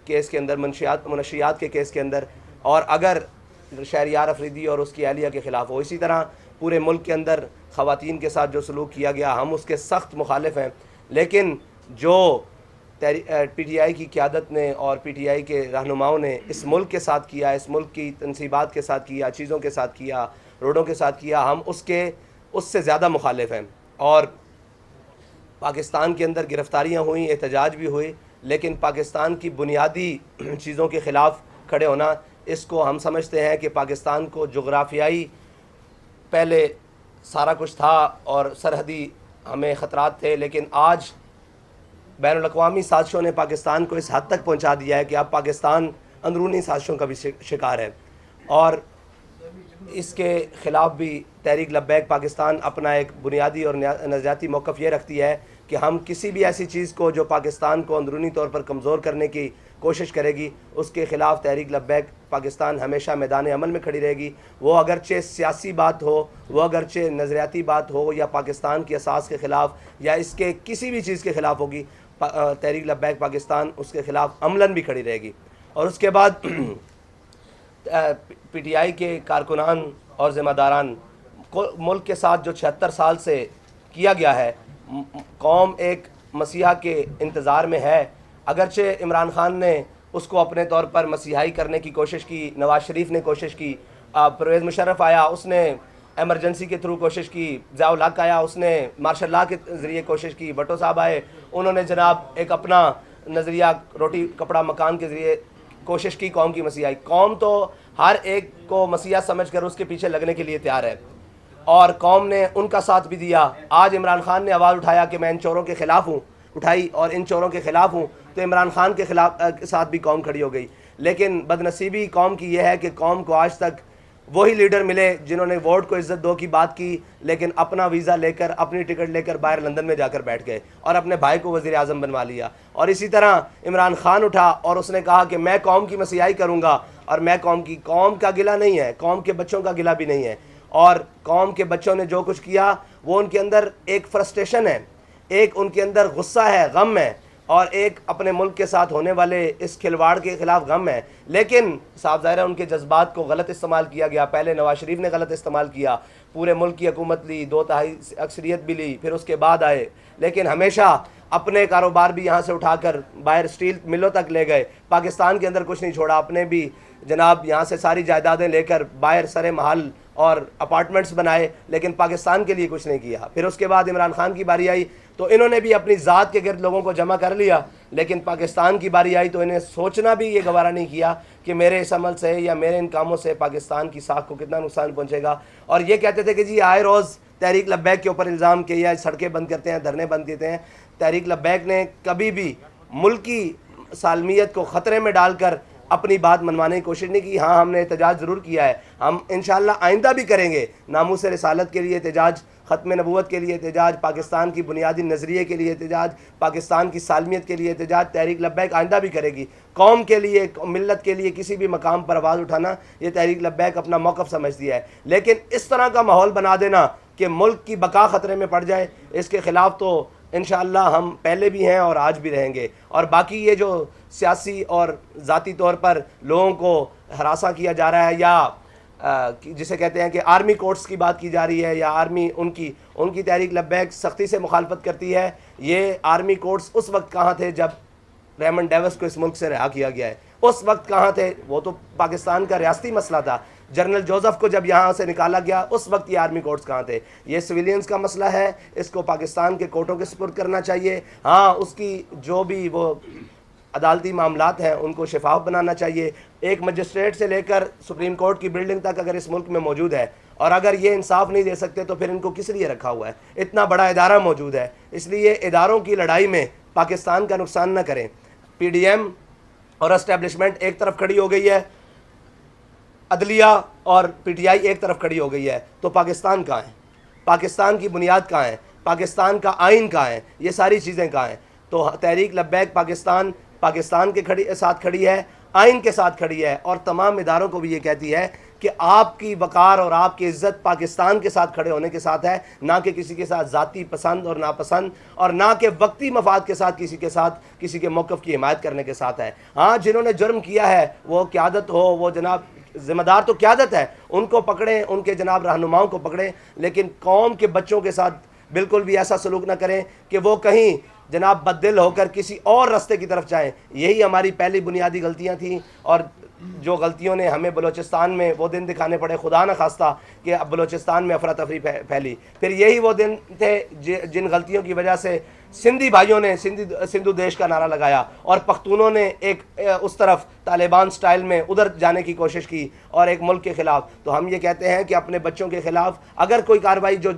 केस के अंदर, मुनशियात के केस के अंदर, और अगर शहरियार अफरीदी और उसकी अहलिया के ख़िलाफ़ हो। इसी तरह पूरे मुल्क के अंदर ख़वातीन के साथ जो सलूक किया गया, हम उसके सख्त मुखालिफ हैं। लेकिन जो PTI की क़यादत ने और PTI के रहनुमाओं ने इस मुल्क के साथ किया, इस मुल्क की तनसीबात के साथ किया, चीज़ों के साथ किया, रोडों के साथ किया, हम उससे ज़्यादा मुखालिफ हैं। और पाकिस्तान के अंदर गिरफ़्तारियाँ हुई, एहतजाज भी हुई, लेकिन पाकिस्तान की बुनियादी चीज़ों के ख़िलाफ़ खड़े होना, इसको हम समझते हैं कि पाकिस्तान को जोग्राफियाई पहले सारा कुछ था और सरहदी हमें ख़तरात थे, लेकिन आज बैनुल-अक़वामी साजिशों ने पाकिस्तान को इस हद तक पहुंचा दिया है कि अब पाकिस्तान अंदरूनी साजिशों का भी शिकार है। और इसके ख़िलाफ़ भी तहरीक लब्बैक पाकिस्तान अपना एक बुनियादी और नज़रियाती मौक़िफ़ ये रखती है कि हम किसी भी ऐसी चीज़ को जो पाकिस्तान को अंदरूनी तौर पर कमज़ोर करने की कोशिश करेगी, उसके ख़िलाफ़ तहरीक लब्बैक पाकिस्तान हमेशा मैदान अमल में खड़ी रहेगी। वो अगरचे सियासी बात हो, वो अगरचे नज़रियाती बात हो, या पाकिस्तान की असास के ख़िलाफ़ या इसके किसी भी चीज़ के ख़िलाफ़ होगी, तहरीक लब्बैक पाकिस्तान उसके ख़िलाफ़ अमलन भी खड़ी रहेगी। और उसके बाद PTI के कारकुनान और ज़िम्मेदारान को मुल्क के साथ जो 76 साल से किया गया है, कौम एक मसीहा के इंतज़ार में है अगरचे इमरान खान ने उसको अपने तौर पर मसीहाई करने की कोशिश की, नवाज शरीफ ने कोशिश की, परवेज़ मुशर्रफ आया उसने एमरजेंसी के थ्रू कोशिश की, ज़िया-उल हक आया उसने मार्शल लॉ के ज़रिए कोशिश की, भट्टो साहब आए उन्होंने जनाब एक अपना नज़रिया रोटी कपड़ा मकान के ज़रिए कोशिश की कौम की मसीहाई। कौम तो हर एक को मसीहा समझकर उसके पीछे लगने के लिए तैयार है और कौम ने उनका साथ भी दिया। आज इमरान खान ने आवाज़ उठाया कि मैं इन चोरों के ख़िलाफ़ हूँ, उठाई और इन चोरों के ख़िलाफ़ हूँ, तो इमरान खान के खिलाफ साथ भी कौम खड़ी हो गई। लेकिन बदनसीबी कौम की यह है कि कौम को आज तक वही लीडर मिले जिन्होंने वोट को इज़्ज़त दो की बात की, लेकिन अपना वीज़ा लेकर अपनी टिकट लेकर बाहर लंदन में जाकर बैठ गए और अपने भाई को वज़ीर आज़म बनवा लिया। और इसी तरह इमरान खान उठा और उसने कहा कि मैं कौम की मसीहाई करूँगा और मैं कौम का गिला नहीं है, कौम के बच्चों का गिला भी नहीं है। और कौम के बच्चों ने जो कुछ किया वो उनके अंदर एक फ्रस्ट्रेशन है, एक उनके अंदर गुस्सा है, गम है और एक अपने मुल्क के साथ होने वाले इस खिलवाड़ के ख़िलाफ़ गम है। लेकिन साफ ज़ाहिर है उनके जज्बात को गलत इस्तेमाल किया गया। पहले नवाज शरीफ ने गलत इस्तेमाल किया, पूरे मुल्क की हुकूमत ली, 2/3 अक्सरियत भी ली, फिर उसके बाद आए, लेकिन हमेशा अपने कारोबार भी यहाँ से उठाकर बाहर स्टील मिलों तक ले गए, पाकिस्तान के अंदर कुछ नहीं छोड़ा। अपने भी जनाब यहाँ से सारी जायदादें लेकर बाहर सरे महल और अपार्टमेंट्स बनाए, लेकिन पाकिस्तान के लिए कुछ नहीं किया। फिर उसके बाद इमरान खान की बारी आई तो इन्होंने भी अपनी ज़ात के गिर्द लोगों को जमा कर लिया, लेकिन पाकिस्तान की बारी आई तो इन्हें सोचना भी ये गवारा नहीं किया कि मेरे इस अमल से या मेरे इन कामों से पाकिस्तान की साख को कितना नुकसान पहुँचेगा। और ये कहते थे कि जी आए रोज़ तहरीक लब्बैक के ऊपर इल्ज़ाम किए या सड़कें बंद करते हैं, धरने बंद करते हैं। तहरीक लब्बैक ने कभी भी मुल्क की सालमियत को ख़तरे में डालकर अपनी बात मनवाने की कोशिश नहीं की। हाँ, हमने एहतजाज ज़रूर किया है, हम इंशाअल्लाह आइंदा भी करेंगे। नामूस रिसालत के लिए एहतजाज, ख़त्म नबूवत के लिए एहतजाज, पाकिस्तान की बुनियादी नज़रिए के लिए एहतजाज, पाकिस्तान की सालमियत के लिए एहतजाज तहरीक लब्बैक आइंदा भी करेगी। कौम के लिए, मिल्लत के लिए किसी भी मकाम पर आवाज़ उठाना ये तहरीक लब्बैक अपना मौक़िफ़ समझती है। लेकिन इस तरह का माहौल बना देना कि मुल्क की बका ख़तरे में पड़ जाए, इसके ख़िलाफ़ तो इंशाअल्लाह हम पहले भी हैं और आज भी रहेंगे। और बाकी ये जो सियासी और ज़ाती तौर पर लोगों को हरासा किया जा रहा है या जिसे कहते हैं कि आर्मी कोर्ट्स की बात की जा रही है या आर्मी उनकी तहरीक लब्बैक सख्ती से मुखालफत करती है। ये आर्मी कोर्ट्स उस वक्त कहाँ थे जब रेमंड डेविस को इस मुल्क से रिहा किया गया है? उस वक्त कहाँ थे? वो तो पाकिस्तान का रियासती मसला था। जनरल जोसेफ को जब यहाँ से निकाला गया उस वक्त ये आर्मी कोर्ट्स कहाँ थे? ये सिविलियंस का मसला है, इसको पाकिस्तान के कोर्टों के सुपुर्द करना चाहिए। हाँ, उसकी जो भी वो अदालती मामलात हैं उनको शफाफ बनाना चाहिए। एक मजिस्ट्रेट से लेकर सुप्रीम कोर्ट की बिल्डिंग तक अगर इस मुल्क में मौजूद है और अगर ये इंसाफ नहीं दे सकते तो फिर इनको किस लिए रखा हुआ है? इतना बड़ा इदारा मौजूद है, इसलिए इदारों की लड़ाई में पाकिस्तान का नुकसान न करें। PDM और एस्टेब्लिशमेंट एक तरफ खड़ी हो गई है, अदलिया और PTI एक तरफ खड़ी हो गई है, तो पाकिस्तान कहाँ है? पाकिस्तान की बुनियाद कहाँ है? पाकिस्तान का आइन कहाँ है? ये सारी चीज़ें कहाँ हैं? तो तहरीक लब्बैक पाकिस्तान के साथ खड़ी है, आइन के साथ खड़ी है और तमाम इदारों को भी ये कहती है कि आपकी वक़ार और आपकी इज़्ज़त पाकिस्तान के साथ खड़े होने के साथ है, ना कि किसी के साथ ज़ाती पसंद और नापसंद और ना कि वक्ती मफाद के साथ किसी के मौक़िफ़ की हिमायत करने के साथ है। हाँ, जिन्होंने जुर्म किया है वो क़यादत हो, वो जनाब ज़िम्मेदार तो क़यादत है, उनको पकड़ें, उनके जनाब रहनुमाओं को पकड़ें, लेकिन कौम के बच्चों के साथ बिल्कुल भी ऐसा सलूक ना करें कि वो कहीं जनाब बददिल होकर किसी और रास्ते की तरफ जाएं। यही हमारी पहली बुनियादी गलतियां थी और जो गलतियों ने हमें बलूचिस्तान में वो दिन दिखाने पड़े, खुदा न खास्ता कि अब बलूचिस्तान में अफरा तफरी फैली। फिर यही वो दिन थे जिन गलतियों की वजह से सिंधी भाइयों ने सिंधु देश का नारा लगाया और पख्तूनों ने एक उस तरफ तालिबान स्टाइल में उधर जाने की कोशिश की और एक मुल्क के ख़िलाफ़। तो हम ये कहते हैं कि अपने बच्चों के ख़िलाफ़ अगर कोई कार्रवाई जो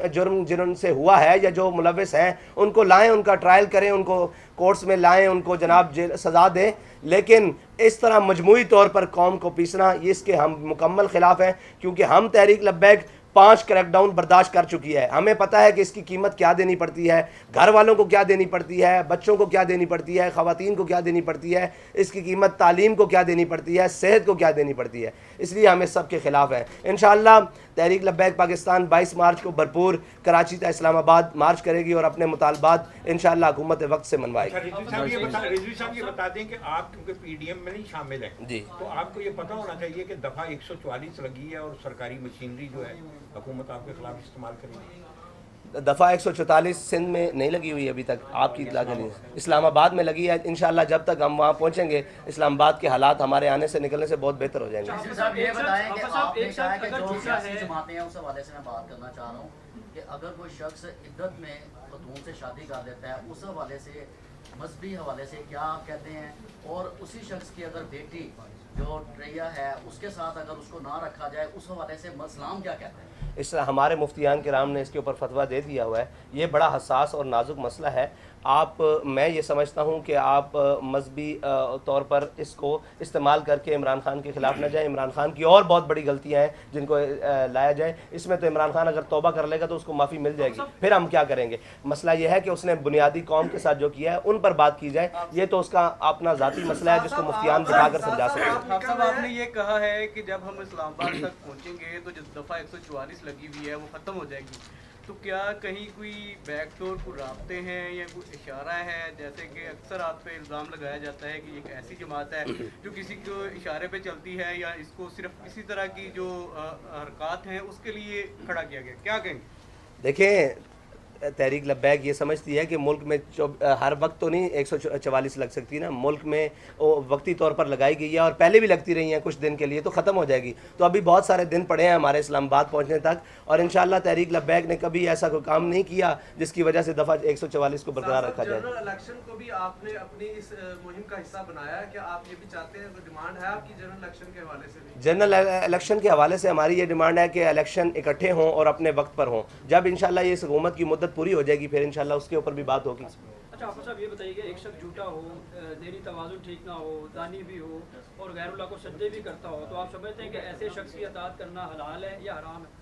जुर्म जिनसे हुआ है या जो मुलविस हैं उनको लाएं, उनका ट्रायल करें, उनको कोर्ट्स में लाएं, उनको जनाब जेल सज़ा दें। लेकिन इस तरह मजमूई तौर पर कौम को पीसना, इसके हम मुकम्मल ख़िलाफ़ हैं, क्योंकि हम तहरीक लब्बैक 5 क्रैकडाउन बर्दाश्त कर चुकी है। हमें पता है कि इसकी कीमत क्या देनी पड़ती है, घर वालों को क्या देनी पड़ती है, बच्चों को क्या देनी पड़ती है, ख़वातीन को क्या देनी पड़ती है, इसकी कीमत तालीम को क्या देनी पड़ती है, सेहत को क्या देनी पड़ती है। इसलिए हम इस सब के ख़िलाफ़ हैं। इंशाअल्लाह तहरीक लब्बैक पाकिस्तान 22 मार्च को भरपूर कराची से इस्लामाबाद मार्च करेगी और अपने मुतालबात इंशाअल्लाह हुकूमत वक्त से मनवाएगी। रिजवी साहब ये बता दें कि आप क्योंकि PDM में नहीं शामिल हैं जी, तो आपको ये पता होना चाहिए कि दफ़ा 144 लगी है और सरकारी मशीनरी जो है हुकूमत आपके खिलाफ इस्तेमाल करेगी। दफ़ा 144 सिंध में नहीं लगी हुई अभी तक, आपकी इत्तला के लिए इस्लामाबाद में लगी है। इंशाल्लाह जब तक हम वहाँ पहुँचेंगे इस्लामाबाद के हालात हमारे आने से निकलने से बहुत बेहतर हो जाएंगे। साहब ये बताएं कि आपने कहा कि जो सियासी जमातें हैं उस हवाले से मैं बात करना चाह रहा हूँ कि अगर कोई शख्स इद्दत में खतून से शादी कर देता है, उस हवाले से मजहबी हवाले से क्या आप कहते हैं, और उसी शख्स की अगर बेटी जो ट्रैया है उसके साथ अगर उसको ना रखा जाए उस हवाले से इस्लाम क्या कहते हैं? इस हमारे मुफ्तियान किराम ने इसके ऊपर फतवा दे दिया हुआ है। ये बड़ा हसास और नाजुक मसला है। मैं ये समझता हूँ कि आप मजहबी तौर पर इसको इस्तेमाल करके इमरान खान के ख़िलाफ़ न जाए। इमरान खान की और बहुत बड़ी गलतियाँ हैं जिनको लाया जाए। इसमें तो इमरान खान अगर तौबा कर लेगा तो उसको माफ़ी मिल जाएगी, फिर हम क्या करेंगे। मसला ये है कि उसने बुनियादी कौम के साथ जो किया है उन पर बात की जाए। ये तो उसका अपना ज़ाती मसला है जिसको मुफ्तियान बिठाकर समझा सकते हैं। साहब आपने ये कहा है कि जब हम इस्लामाबाद तक पहुँचेंगे तो जिस दफ़ा 144 लगी हुई है वो ख़त्म हो जाएगी, तो क्या कहीं कोई बैकडोर को रास्ते हैं या कोई इशारा है? जैसे कि अक्सर आप पे इल्ज़ाम लगाया जाता है कि एक ऐसी जमात है जो किसी को इशारे पे चलती है या इसको सिर्फ इसी तरह की जो हरकत हैं उसके लिए खड़ा किया गया, क्या कहेंगे? देखें, तहरीक लब्बैक ये समझती है कि मुल्क में हर वक्त तो नहीं 144 लग सकती ना। मुल्क में वो वक्ती तौर पर लगाई गई है और पहले भी लगती रही हैं कुछ दिन के लिए, तो ख़त्म हो जाएगी। तो अभी बहुत सारे दिन पड़े हैं हमारे इस्लामाबाद पहुंचने तक, और इंशाअल्लाह तहरीक लब्बैक ने कभी ऐसा कोई काम नहीं किया जिसकी वजह से दफ़ा 144 को बरकरार रखा जाए। जनरल इलेक्शन को भी आपने अपनी इस मुहिम का हिस्सा बनाया है, क्या आप ये भी चाहते हैं, डिमांड है आपकी जनरल इलेक्शन के हवाले से भी? जनरल इलेक्शन के हवाले से हमारी ये डिमांड है कि इलेक्शन इकट्ठे हों और अपने वक्त पर हों। जब इंशाअल्लाह ये इस हुकूमत की मुद्दत पूरी हो जाएगी फिर इंशाल्लाह उसके ऊपर भी बात होगी। अच्छा आप साहब ये बताइए कि एक शख्स झूठा हो, देनी तवाज़ुन ठीक ना हो, दानी भी हो और गैरुल्लाह को सज्जे भी करता हो, तो आप समझते हैं कि ऐसे शख्स की अताअत करना हलाल है या हराम है?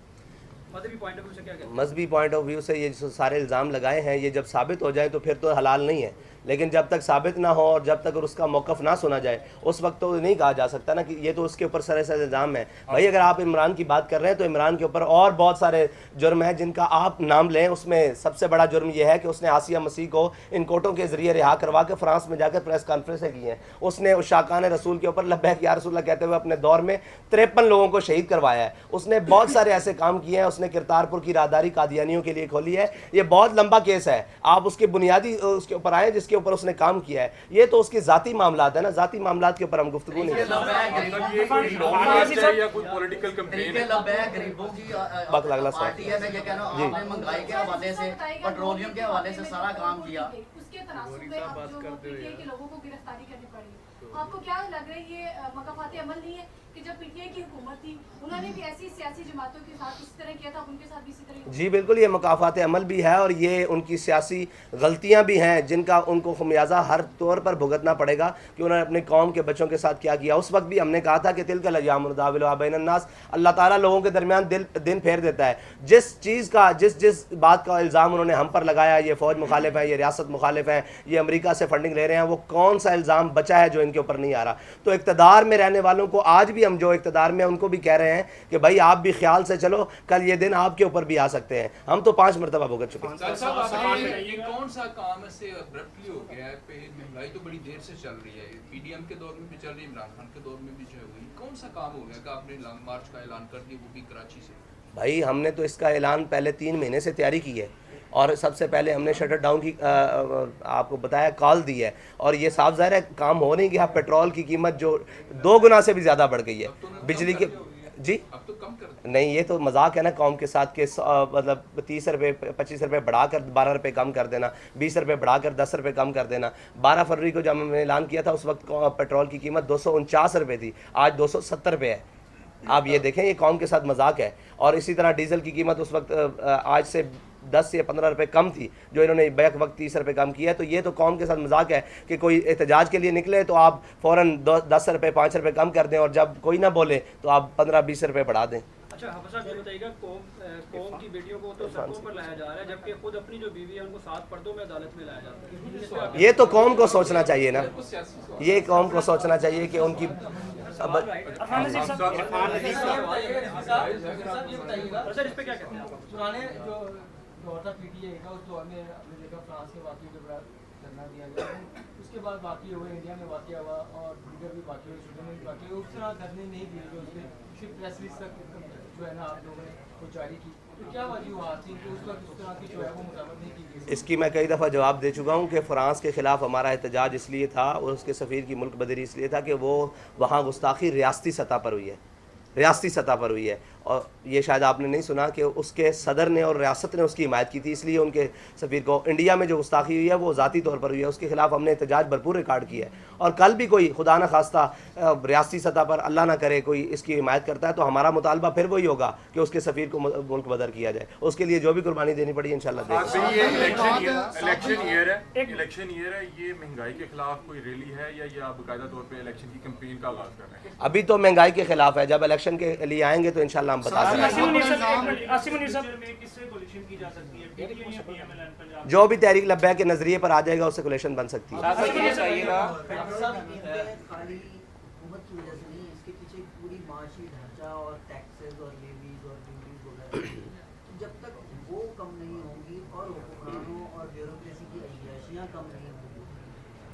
मजहबी पॉइंट ऑफ व्यू से क्या कहते हैं? मजहबी पॉइंट ऑफ व्यू से ये जो सारे इल्ज़ाम लगाए हैं ये जब साबित हो जाए तो फिर तो हलाल नहीं है, लेकिन जब तक साबित ना हो और जब तक उसका मौक़िफ़ ना सुना जाए उस वक्त तो नहीं कहा जा सकता ना कि ये तो उसके ऊपर सरासर इल्ज़ाम है। भाई अगर आप इमरान की बात कर रहे हैं तो इमरान के ऊपर और बहुत सारे जुर्म हैं जिनका आप नाम लें। उसमें सबसे बड़ा जुर्म यह है कि उसने आसिया मसीह को इन कोर्टों के ज़रिए रिहा करवा के फ्रांस में जाकर प्रेस कॉन्फ्रेंसें की हैं। उसने उस शाकान रसूल के ऊपर लब्बैक या रसूलल्लाह कहते हुए अपने दौर में 53 लोगों को शहीद करवाया है। उसने बहुत सारे ऐसे काम किए हैं। उसने किरतारपुर की राहदारी कादियानियों के लिए खोली है। ये बहुत लंबा केस है, आप उसके बुनियादी उसके ऊपर आए जिसके ऊपर उसने काम किया है। ये तो उसके जाती मामलात है ना, जाती मामलात के ऊपर हम गुफ्तगू नहीं करते। महंगाई के हवाले से, पेट्रोलियम के हवाले से सारा काम किया, उसके तनासुब में अब जो पीटीआई के लोगों को गिरफ्तारी करनी पड़ी। आपको क्या लग रहा है ये मकाफाती अमल नहीं है कि जब पीटीआई की हुकूमत थी उन्होंने भी ऐसी सियासी जमातों के साथ इस तरह किया था, उनके साथ भी इसी तरह? जी बिल्कुल, ये मकाफात अमल भी है और ये उनकी सियासी गलतियां भी हैं जिनका उनको खमियाजा हर तौर पर भुगतना पड़ेगा कि उन्होंने अपने कौम के बच्चों के साथ क्या किया। उस वक्त भी हमने कहा था कि तिलकल अय्याम नुदाविलुहा बैनन्नास, अल्लाह ताला लोगों के दरमियान दिन फेर देता है। जिस चीज़ का जिस बात का इल्ज़ाम उन्होंने हम पर लगाया, ये फ़ौज मुखालिफ है, ये रियासत मुखालिफ है, ये अमेरिका से फंडिंग ले रहे हैं, वो कौन सा इल्ज़ाम बचा है जो इनके ऊपर नहीं आ रहा। तो इक़्तिदार में रहने वालों को आज भी हम जो इक़्तिदार में उनको भी कह रहे हैं कि भाई आप भी ख्याल से चलो, कल ये दिन आपके ऊपर भी आ सकते हैं। हम तो 5 मरतबा भुगत चुके हैं। ये कौन सा काम से अब्रप्टली हो गया है? महंगाई तो बड़ी देर से चल रही है, पीडीएम के दौर में भी चल रही है, इमरान खान के दौर में भी जो है हुई। कौन सा काम हो गया कि आपने लॉन्ग मार्च का ऐलान कर दिया, वो भी कराची से? भाई हमने तो इसका ऐलान पहले 3 महीने से तैयारी की है और सबसे पहले हमने शटर डाउन की आपको बताया कॉल दी है, और ये साफ ज़ाहिर है काम हो नहीं गया। पेट्रोल की कीमत जो 2 गुना से भी ज़्यादा बढ़ गई है, बिजली के जी अब तो कम कर नहीं, ये तो मजाक है ना कौम के साथ के मतलब 30 रुपये 25 रुपये बढ़ाकर 12 रुपये कम कर देना, 20 रुपये बढ़ाकर 10 रुपये कम कर देना। 12 फरवरी को जब हमने ऐलान किया था उस वक्त पेट्रोल की कीमत 249 रुपये थी, आज 270 रुपये है। आप ये देखें, ये कौम के साथ मजाक है। और इसी तरह डीजल की कीमत उस वक्त आज से 10 या 15 रुपये कम थी, जो इन्होंने बैक वक्त 30 रुपये कम किया है। तो ये तो कौम के साथ मजाक है कि कोई एहतजाज के लिए निकले तो आप फ़ौरन 10 रुपये 5 रुपये कम कर दें और जब कोई ना बोले तो आप 15-20 रुपये बढ़ा दें। अच्छा हाफिज़ साहब ये बताइएगा, कौम की बेटियों को तो सड़कों पर लाया जा रहा है जबकि खुद अपनी जो बीवी है उनको 7 पर्दों में अदालत में लाया जाता है। ये तो कौम को सोचना चाहिए ना, ये कौम को सोचना चाहिए कि उनकी पुराने जो दौर था पीटीआई का, उस दौर में हमने देखा फ्रांस के वाक़ये के बाद धरना दिया गया, उसके बाद वाक़ये हुए, इंडिया में वाक़या हुआ और दीगर भी वाक़ये हुए, स्वीडन में भी वाक़ये हुए। उस तरह धरने नहीं दिए जो उसके सिर्फ प्रेस रिलीज तक जो है ना आप लोगों ने वो जारी की। क्या वजूहत थी कि उस वक्त उस तरह की जो है वो मुजामत नहीं की गई? इसकी मैं कई दफ़ा जवाब दे चुका हूँ कि फ़्रांस के ख़िलाफ़ हमारा एहतजाज इसलिए था और उसके सफ़ीर की मुल्क बदरी इसलिए था कि वो वहाँ गुस्ताखी रियासती सतह पर हुई है, रियासती सतह पर हुई है। और ये शायद आपने नहीं सुना कि उसके सदर ने और रियासत ने उसकी हिमायत की थी, इसलिए उनके सफ़ीर को इंडिया में जो गुस्ताखी हुई है वो ज़ाती तौर पर हुई है, उसके ख़िलाफ़ हमने एहतजाज भरपूर रिकॉर्ड किया है। और कल भी कोई खुदा न खास्ता रियासती सतह पर अल्लाह ना करे कोई इसकी हिमायत करता है तो हमारा मुतालबा फिर वही होगा कि उसके सफ़ीर को मुल्क बदर किया जाए, उसके लिए जो भी कुर्बानी देनी पड़ी इंशाल्लाह देंगे। इलेक्शन ईयर है, ये महंगाई के खिलाफ कोई रैली है या ये आप बाकायदा तौर पे इलेक्शन की कैंपेन का आगाज कर रहे हैं? अभी तो महंगाई के खिलाफ है, जब इलेक्शन के लिए आएंगे तो इंशाल्लाह हम बता देंगे। जो भी तहरीक लब्बैक के नजरिए पर आ जाएगा उससे कोलिशन बन सकती है। खाली हुकूमत की वजह से नहीं, इसके पीछे पूरी माशी ढांचा और टैक्सेस और लेवीज और ड्यूटीज वगैरह, जब तक वो कम नहीं होंगी और हुक्मरानों और ब्यूरोक्रेसी की अय्याशियाँ कम नहीं होंगी,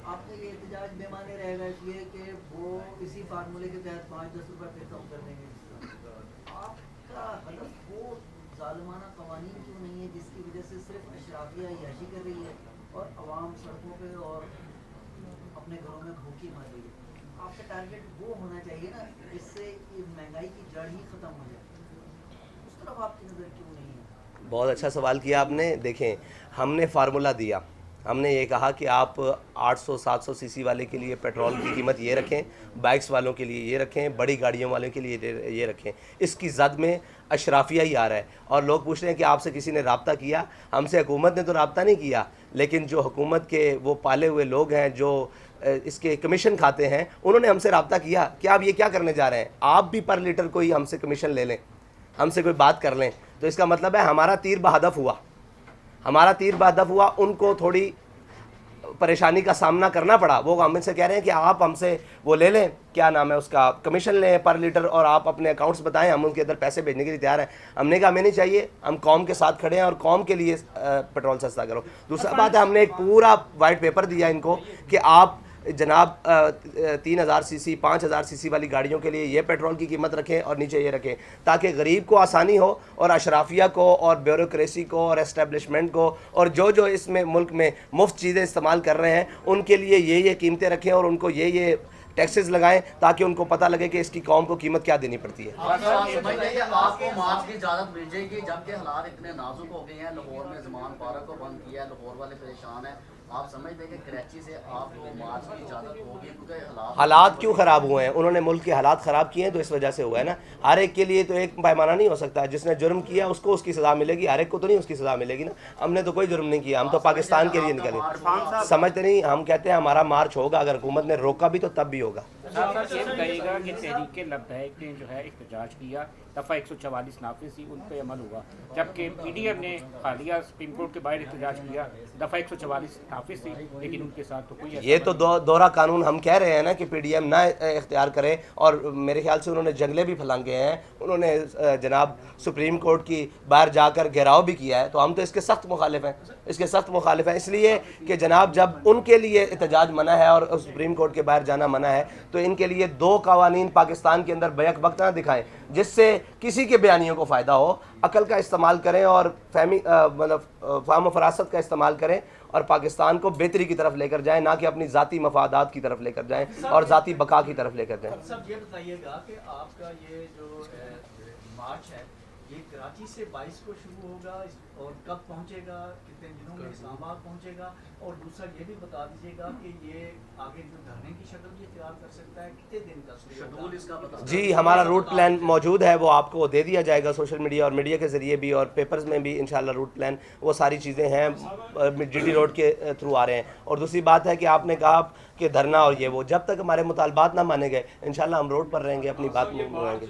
आपका ये एहतजाज बेमाने रहेगा इसलिए कि वो इसी फार्मूले के तहत 5-10 रुपये फिर कम कर देंगे। आपका हदफ वो जालिमाना कवानीन क्यों नहीं है जिसकी वजह से सिर्फ अशराफिया अय्याशी कर रही है और अवाम सड़कों पे और अपने घरों में भूखी मर रही है? आपका टारगेट वो होना चाहिए ना जिससे ये महंगाई की जड़ ही खत्म हो जाए, उस तरफ आपकी नज़र क्यों नहीं है? बहुत अच्छा सवाल किया आपने। देखें, हमने फार्मूला दिया, हमने ये कहा कि आप 800-700 सीसी वाले के लिए पेट्रोल की कीमत ये रखें, बाइक्स वालों के लिए ये रखें, बड़ी गाड़ियों वालों के लिए ये रखें। इसकी जद में अशराफिया ही आ रहा है और लोग पूछ रहे हैं कि आपसे किसी ने रब्ता किया? हमसे हुकूमत ने तो रब्ता नहीं किया, लेकिन जो हुकूमत के वो पाले हुए लोग हैं जो इसके कमीशन खाते हैं उन्होंने हमसे रब्ता किया कि आप ये क्या करने जा रहे हैं, आप भी पर लीटर कोई हमसे कमीशन ले लें, हमसे कोई बात कर लें। तो इसका मतलब है हमारा तीर बहदफ हुआ, हमारा तीर बहदफ हुआ। उनको थोड़ी परेशानी का सामना करना पड़ा। वो हमसे कह रहे हैं कि आप हमसे वो ले लें, क्या नाम है उसका, कमीशन लें पर लीटर और आप अपने अकाउंट्स बताएं, हम उनके अंदर पैसे भेजने के लिए तैयार हैं। हमने कहा हमें नहीं चाहिए, हम कौम के साथ खड़े हैं और कौम के लिए पेट्रोल सस्ता करो। दूसरा बात है, हमने एक पूरा वाइट पेपर दिया इनको कि आप जनाब 3000 सीसी 5000 सीसी वाली गाड़ियों के लिए ये पेट्रोल की कीमत रखें और नीचे ये रखें, ताकि गरीब को आसानी हो और अशराफिया को और ब्यूरोक्रेसी को और एस्टेब्लिशमेंट को और जो इसमें मुल्क में मुफ्त चीज़ें इस्तेमाल कर रहे हैं उनके लिए ये कीमतें रखें और उनको ये टैक्सेस लगाएं, ताकि उनको पता लगे कि इसकी कौम को कीमत क्या देनी पड़ती है। आपको मार्च की इजाज़त मिल जाएगी जबकि हालात इतने नाजुक हो गए हैं। लाहौर में ज़मान पार्क को बंद किया है, लाहौर वाले परेशान हैं। आप समझते हैं कि कराची से आपको मार्च की इजाज़त होगी क्योंकि हालात क्यों ख़राब हुए हैं? उन्होंने मुल्क के हालात ख़राब किए हैं तो इस वजह से हुआ है ना। हर एक के लिए तो एक पैमाना नहीं हो सकता। जिसने जुर्म किया उसको उसकी सज़ा मिलेगी, हर एक को तो नहीं उसकी सज़ा मिलेगी ना। हमने तो कोई जुर्म नहीं किया, हम तो पाकिस्तान के लिए निकले। समझते नहीं, हम कहते हैं हमारा मार्च होगा, अगर हुकूमत ने रोका भी तो तब भी होगा। ये कहेगा कि तहरीक लब्बैक ने जो है एहतजाज किया, दफ़ा 144 नाफिज थी, उन पर अमल हुआ, जबकि पीडीएम ने हालिया सुप्रीम कोर्ट के बाहर एहतजाज किया, दफ़ा 144 नाफिज थी, लेकिन उनके साथ तो कोई ये तो दोहरा कानून हम कह रहे हैं ना कि पीडीएम ना इख्तियार करे। और मेरे ख्याल से उन्होंने जंगले भी फलांगे हैं, उन्होंने जनाब सुप्रीम कोर्ट की बाहर जाकर घेराव भी किया है। तो हम तो इसके सख्त मुखालिफ हैं, इसके सख्त मुखालिफ हैं, इसलिए कि जनाब जब उनके लिए एहतजाज मना है और सुप्रीम कोर्ट के बाहर जाना मना है तो इनके लिए दो कवानीन पाकिस्तान के अंदर बैक वक्त ना दिखाएं जिससे किसी के बयानियों को फ़ायदा हो। अकल का इस्तेमाल करें और फाहम फरासत का इस्तेमाल करें और पाकिस्तान को बेहतरी की तरफ लेकर जाएं, ना कि अपनी ज़ाती मफादात की तरफ लेकर जाएं और ज़ाती बका की तरफ लेकर जाएं। सब ये बताइएगा कि आपका ये जो मार्च है ये कराची से 22 को शुरू होगा और कब पहुंचेगा, कितने दिनों में इस्लामाबाद पहुंचेगा, और दूसरा ये भी बता दीजिएगा कि ये आगे जो धरने की शक्ल भी इख्तियार कर सकता है, कितने दिन का शेड्यूल इसका बता। जी, हमारा रूट प्लान मौजूद है, वो आपको दे दिया जाएगा सोशल मीडिया और मीडिया के ज़रिए भी और पेपर्स में भी इंशाल्लाह रूट प्लान वो सारी चीज़ें हैं जीटी रोड के थ्रू आ रहे हैं। और दूसरी बात है कि आपने कहा कि धरना और ये वो, जब तक हमारे मुतालबात ना माने गए इंशाल्लाह हम रोड पर रहेंगे, अपनी बात मानेंगे।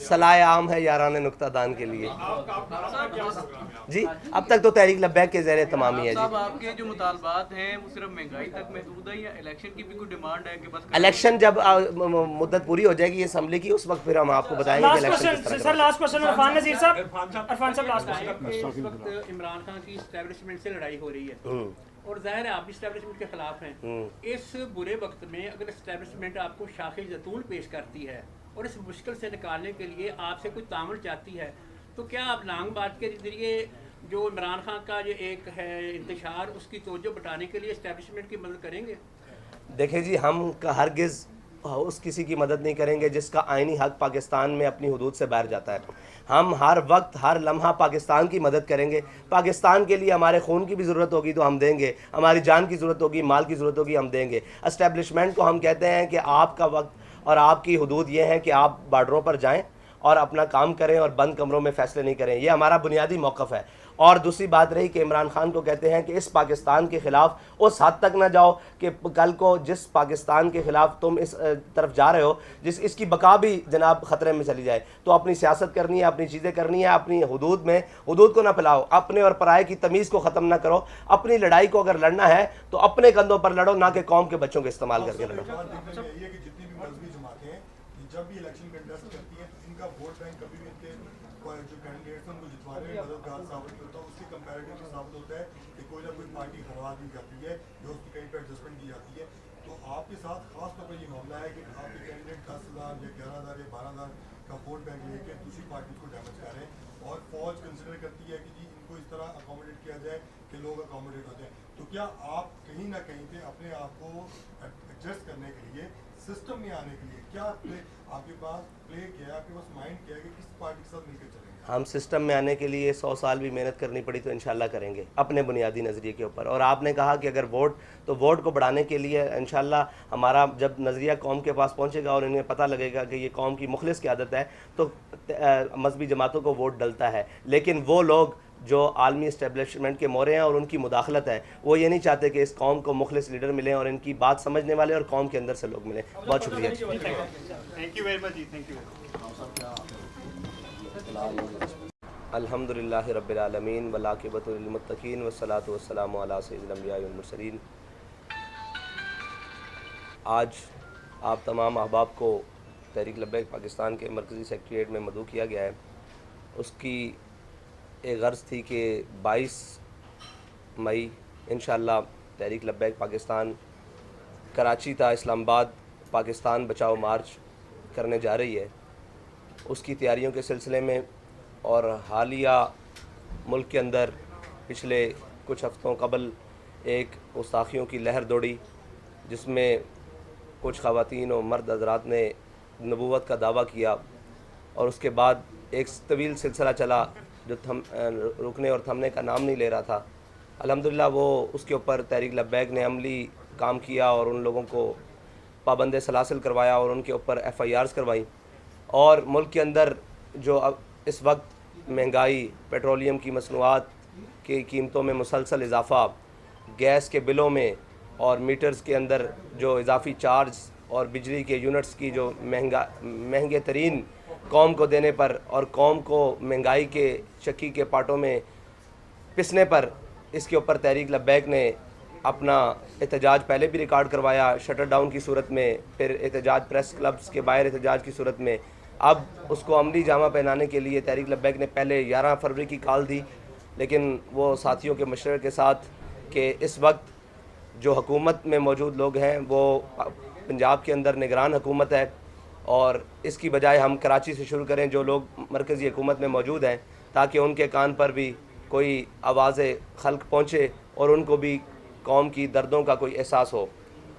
सलाह आम है यारान नुक्तादान के लिए। जी, अब तक तो तहरीक लब्बैक के ज़रिए तमाम ही है। जी, आपके जो मुतालबात हैं वो सिर्फ महंगाई तक महदूद है या इलेक्शन की भी कोई डिमांड है कि बस इलेक्शन जब मुद्दत पूरी हो जाएगी असम्बली की उस वक्त फिर हम आपको बताएंगे कि इलेक्शन किस तरह। Sir last question Irfan Nazir साहब, इरफान साहब लास्ट क्वेश्चन। इस वक्त इमरान खान की एस्टैब्लिशमेंट से लड़ाई हो रही है और ज़ाहिर है आप भी एस्टैब्लिशमेंट के खिलाफ हैं। इस बुरे वक्त में अगर एस्टैब्लिशमेंट आपको शाखे जैतून पेश करती है और इस मुश्किल से निकालने के लिए आपसे कुछ तामुल चाहती है, तो क्या आप लॉन्ग मार्च के ज़रिए जो इमरान खान का जो एक है इंतशार, उसकी तवज्जो बटाने के लिए इस्टेब्लिशमेंट की मदद करेंगे? देखिए जी, हम हरगिज़ उस किसी की मदद नहीं करेंगे जिसका आइनी हक पाकिस्तान में अपनी हदूद से बाहर जाता है। हम हर वक्त हर लम्हा पाकिस्तान की मदद करेंगे। पाकिस्तान के लिए हमारे खून की भी ज़रूरत होगी तो हम देंगे, हमारी जान की ज़रूरत होगी, माल की ज़रूरत होगी, हम देंगे। एस्टेब्लिशमेंट को हम कहते हैं कि आपका वक्त और आपकी हदूद ये है कि आप बॉर्डरों पर जाएँ और अपना काम करें और बंद कमरों में फ़ैसले नहीं करें। ये हमारा बुनियादी मौक़िफ़ है। और दूसरी बात रही कि इमरान खान को कहते हैं कि इस पाकिस्तान के ख़िलाफ़ उस हद तक ना जाओ कि कल को जिस पाकिस्तान के ख़िलाफ़ तुम इस तरफ जा रहे हो, इसकी बका भी जनाब ख़तरे में चली जाए। तो अपनी सियासत करनी है, अपनी चीज़ें करनी है, अपनी हदूद में हदूद को ना फैलाओ, अपने और पराए की तमीज़ को ख़त्म ना करो। अपनी लड़ाई को अगर लड़ना है तो अपने कंधों पर लड़ो, ना कि कौम के बच्चों का इस्तेमाल करके लड़ो। जब भी इलेक्शन कंटेस्ट करती है इनका वोट बैंक कभी भी इनके जो कैंडिडेट्स हैं उनको जितवाने में मददगार साबित होता है। उसके कंपैरेटिवली साबित होता है कि कोई ना कोई पार्टी हरवा दी जाती है जो उसकी कहीं पर एडजस्टमेंट की जाती है। तो आपके साथ खास तौर पर ये मामला है कि आपके कैंडिडेट 10,000 या 11,000 या 12,000 का वोट बैंक लेके दूसरी पार्टी को डैमेज कर रहे हैं और फौज कंसिडर करती है कि जी इनको इस तरह अकोमोडेट किया जाए कि लोग अकोमोडेट हो जाए। तो क्या आप कहीं ना कहीं पे अपने आप को एडजस्ट करने के लिए, सिस्टम में आने के लिए क्या आपके पास प्ले किया, आपके पास माइंड किया कि किस पार्टी के साथ मिलकर चलेंगे? हम सिस्टम में आने के लिए 100 साल भी मेहनत करनी पड़ी तो इंशाल्लाह करेंगे अपने बुनियादी नज़रिए के ऊपर। और आपने कहा कि अगर वोट, तो वोट को बढ़ाने के लिए इंशाल्लाह हमारा जब नज़रिया कौम के पास पहुंचेगा और इन्हें पता लगेगा कि ये कौम की मुखलिस की आदत है तो मजहबी जमातों को वोट डलता है। लेकिन वो लोग जो आलमी इस्टेब्लिशमेंट के मोरे हैं और उनकी मुदाखलत है, वो ये नहीं चाहते कि इस कौम को मुखलिस लीडर मिलें और इनकी बात समझने वाले और कौम के अंदर से लोग मिलें। बहुत शुक्रिया। थैंक यू वेरी मच जी, थैंक यू। अल्हम्दुलिल्लाह रब्बिल आलमीन वल आक़िबतु लिल मुत्तक़ीन वस्सलातु वस्सलामु अला सय्यिदिल अंबिया वल मुरसलीन। आज आप तमाम अहबाब को तहरीक लब्बैक पाकिस्तान के मरकज़ी सेक्रेटेरिएट में मदऊ किया गया है। उसकी एक गर्ज़ थी कि 22 मई इंशाअल्लाह तहरीक लब्बैक पाकिस्तान कराची था इस्लामाबाद पाकिस्तान बचाओ मार्च करने जा रही है। उसकी तैयारियों के सिलसिले में और हालिया मुल्क के अंदर पिछले कुछ हफ़्तों कबल एक गुस्ताखियों की लहर दौड़ी जिसमें कुछ ख़वातीन और मर्द हज़रात ने नबूवत का दावा किया और उसके बाद एक तवील सिलसिला चला जो रुकने और थमने का नाम नहीं ले रहा था। अल्हम्दुलिल्लाह वो उसके ऊपर तहरीक लब्बैक ने अमली काम किया और उन लोगों को पाबंद सलासिल करवाया और उनके ऊपर FIRs करवाई। और मुल्क के अंदर जो अब इस वक्त महंगाई, पेट्रोलियम की मसनूआत की कीमतों में मुसलसल इजाफ़ा, गैस के बिलों में और मीटर्स के अंदर जो इजाफी चार्ज और बिजली के यूनिट्स की जो महंगे तरीन कौम को देने पर और कौम को महंगाई के चक्की के पाटों में पिसने पर, इसके ऊपर तहरीक लब्बैक ने अपना एहतजाज पहले भी रिकॉर्ड करवाया शटर डाउन की सूरत में, फिर एहतजाज प्रेस क्लब्स के बाहर एहतजाज की सूरत में। अब उसको अमली जामा पहनाने के लिए तहरीक लब्बैक ने पहले 11 फरवरी की कॉल दी, लेकिन वो साथियों के मशवरे के साथ कि इस वक्त जो हुकूमत में मौजूद लोग हैं वो पंजाब के अंदर निगरान हुकूमत है और इसकी बजाय हम कराची से शुरू करें जो लोग मरकज़ी हुकूमत में मौजूद हैं, ताकि उनके कान पर भी कोई आवाज़ खल्क पहुँचे और उनको भी कौम की दर्दों का कोई एहसास हो।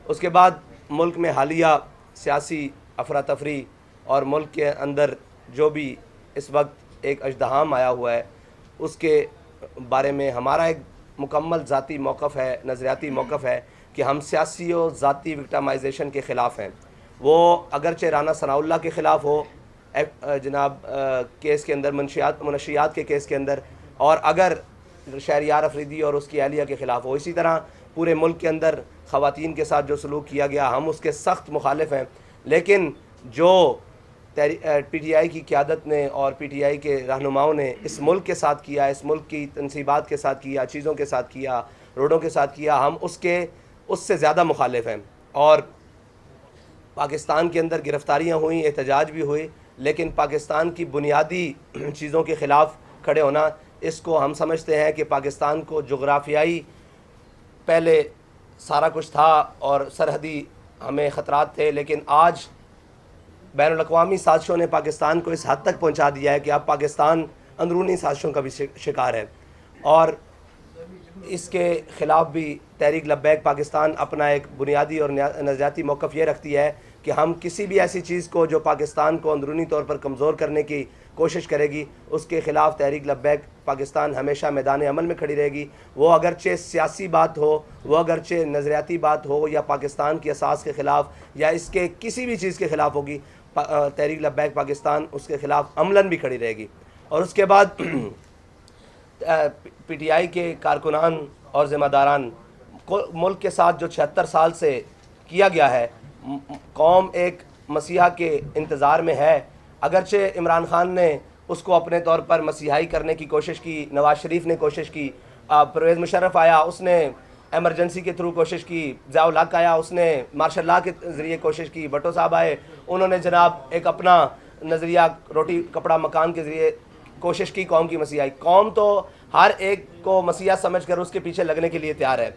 उसके बाद मुल्क में हालिया सियासी अफरा तफरी और मुल्क के अंदर जो भी इस वक्त एक अजदहाम आया हुआ है उसके बारे में हमारा एक मुकम्मल ज़ाती मौक़िफ़ है, नज़रियाती मौक़िफ़ है कि हम सियासी और ज़ाती विक्टिमाइजेशन के ख़िलाफ़ हैं। वो अगरचे राना सनाउल्लाह के ख़िलाफ़ हो जनाब केस के अंदर, मुनशियात के केस के अंदर, और अगर शहरियार अफरीदी और उसकी अहलिया के ख़िलाफ़ हो। इसी तरह पूरे मुल्क के अंदर ख़वातीन के साथ जो सलूक किया गया हम उसके सख्त मुखालिफ हैं। लेकिन जो PTI की क़यादत ने और PTI के रहनुमाओं ने इस मुल्क के साथ किया, इस मुल्क की तनसीबात के साथ किया, चीज़ों के साथ किया, रोडों के साथ किया, हम उससे ज़्यादा मुखालिफ हैं। और पाकिस्तान के अंदर गिरफ़्तारियाँ हुई, एहतजाज भी हुई, लेकिन पाकिस्तान की बुनियादी चीज़ों के ख़िलाफ़ खड़े होना, इसको हम समझते हैं कि पाकिस्तान को जोग्राफियाई पहले सारा कुछ था और सरहदी हमें ख़तरात थे, लेकिन आज बैनुल-अक़वामी साजिशों ने पाकिस्तान को इस हद तक पहुँचा दिया है कि अब पाकिस्तान अंदरूनी साजिशों का भी शिकार है। और इसके ख़िलाफ़ भी तहरीक लब्बैक पाकिस्तान अपना एक बुनियादी और नज़रियाती मौक़िफ़ ये रखती है कि हम किसी भी ऐसी चीज़ को जो पाकिस्तान को अंदरूनी तौर पर कमज़ोर करने की कोशिश करेगी उसके ख़िलाफ़ तहरीक लब्बैक पाकिस्तान हमेशा मैदान अमल में खड़ी रहेगी। वो अगरचे सियासी बात हो, वो अगरचे नज़रियाती बात हो, या पाकिस्तान की असास के ख़िलाफ़ या इसके किसी भी चीज़ के ख़िलाफ़ होगी, तहरीक लब्बैक पाकिस्तान उसके ख़िलाफ़ अमलन भी खड़ी रहेगी। और उसके बाद PTI के कारकुनान और ज़िम्मेदारान को मुल्क के साथ जो 76 साल से किया गया है, कौम एक मसीहा के इंतज़ार में है। अगरचे इमरान खान ने उसको अपने तौर पर मसीहाई करने की कोशिश की, नवाज़ शरीफ ने कोशिश की, परवेज़ मुशर्रफ आया उसने एमरजेंसी के थ्रू कोशिश की, ज़ियाउल हक़ आया उसने मार्शल लॉ के ज़रिए कोशिश की, भट्टो साहब आए उन्होंने जनाब एक अपना नज़रिया रोटी कपड़ा मकान के ज़रिए कोशिश की कौम की मसीहाई। कौम तो हर एक को मसीहा समझ कर उसके पीछे लगने के लिए तैयार है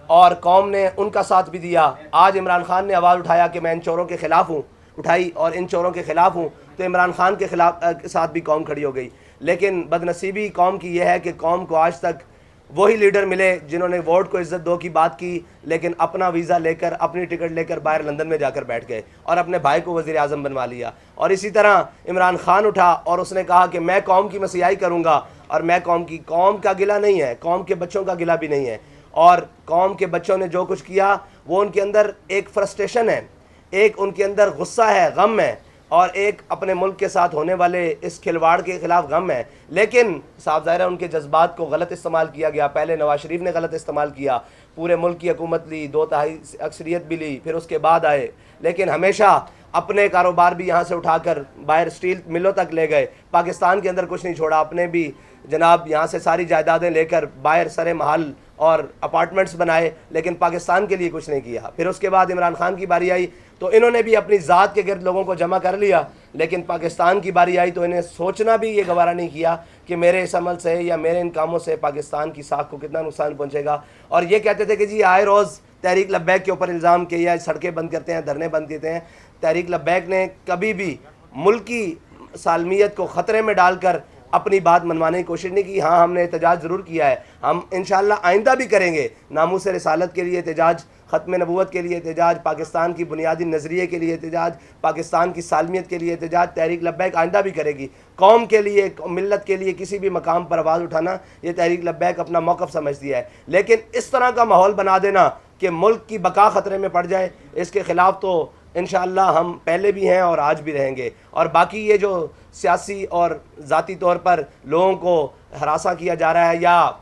और कौम ने उनका साथ भी दिया। आज इमरान खान ने आवाज़ उठाया कि मैं इन चोरों के ख़िलाफ़ हूँ, उठाई और इन चोरों के ख़िलाफ़ हूँ, तो इमरान खान के साथ भी कौम खड़ी हो गई। लेकिन बदनसीबी कौम की यह है कि कौम को आज तक वही लीडर मिले जिन्होंने वोट को इज़्ज़त दो की बात की, लेकिन अपना वीज़ा लेकर अपनी टिकट लेकर बाहर लंदन में जाकर बैठ गए और अपने भाई को वज़ीर आज़म बनवा लिया। और इसी तरह इमरान खान उठा और उसने कहा कि मैं कौम की मसीहाई करूँगा और मैं कौम का गिला नहीं है, कौम के बच्चों का गिला भी नहीं है। और कौम के बच्चों ने जो कुछ किया वो उनके अंदर एक फ्रस्ट्रेशन है, एक उनके अंदर गुस्सा है, गम है और एक अपने मुल्क के साथ होने वाले इस खिलवाड़ के ख़िलाफ़ गम है। लेकिन साफ ज़ाहिर है उनके जज्बात को गलत इस्तेमाल किया गया। पहले नवाज़ शरीफ ने गलत इस्तेमाल किया, पूरे मुल्क की हुकूमत ली, 2/3 अक्सरियत भी ली, फिर उसके बाद आए, लेकिन हमेशा अपने कारोबार भी यहाँ से उठाकर बाहर स्टील मिलों तक ले गए, पाकिस्तान के अंदर कुछ नहीं छोड़ा। अपने भी जनाब यहाँ से सारी जायदादें लेकर बाहर सरे महल और अपार्टमेंट्स बनाए, लेकिन पाकिस्तान के लिए कुछ नहीं किया। फिर उसके बाद इमरान खान की बारी आई तो इन्होंने भी अपनी ज़ात के गिर्द लोगों को जमा कर लिया, लेकिन पाकिस्तान की बारी आई तो इन्हें सोचना भी ये गवारा नहीं किया कि मेरे इस अमल से या मेरे इन कामों से पाकिस्तान की साख को कितना नुकसान पहुँचेगा। और ये कहते थे कि जी आए रोज़ तहरीक लब्बैक के ऊपर इल्ज़ाम के या सड़कें बंद करते हैं, धरने बंद करते हैं। तहरीक लब्बैक ने कभी भी मुल्की सालमियत को ख़तरे में डालकर अपनी बात मनवाने की कोशिश नहीं की। हाँ, हमने एहतजाज ज़रूर किया है, हम इंशाअल्लाह आइंदा भी करेंगे। नामूस रिसालत के लिए एहतजाज, ख़त्म नबूवत के लिए एहतजाज, पाकिस्तान की बुनियादी नज़रिए के लिए एहतजाज, पाकिस्तान की सालमियत के लिए एहतजाज तहरीक लब्बैक आइंदा भी करेगी। कौम के लिए, मिल्लत के लिए किसी भी मकाम पर आवाज़ उठाना ये तहरीक लब्बैक अपना मौक़िफ़ समझती है। लेकिन इस तरह का माहौल बना देना कि मुल्क की बका ख़तरे में पड़ जाए, इसके ख़िलाफ़ तो इंशाअल्लाह हम पहले भी हैं और आज भी रहेंगे। और बाकी ये जो सियासी और ज़ाती तौर पर लोगों को हरासा किया जा रहा है या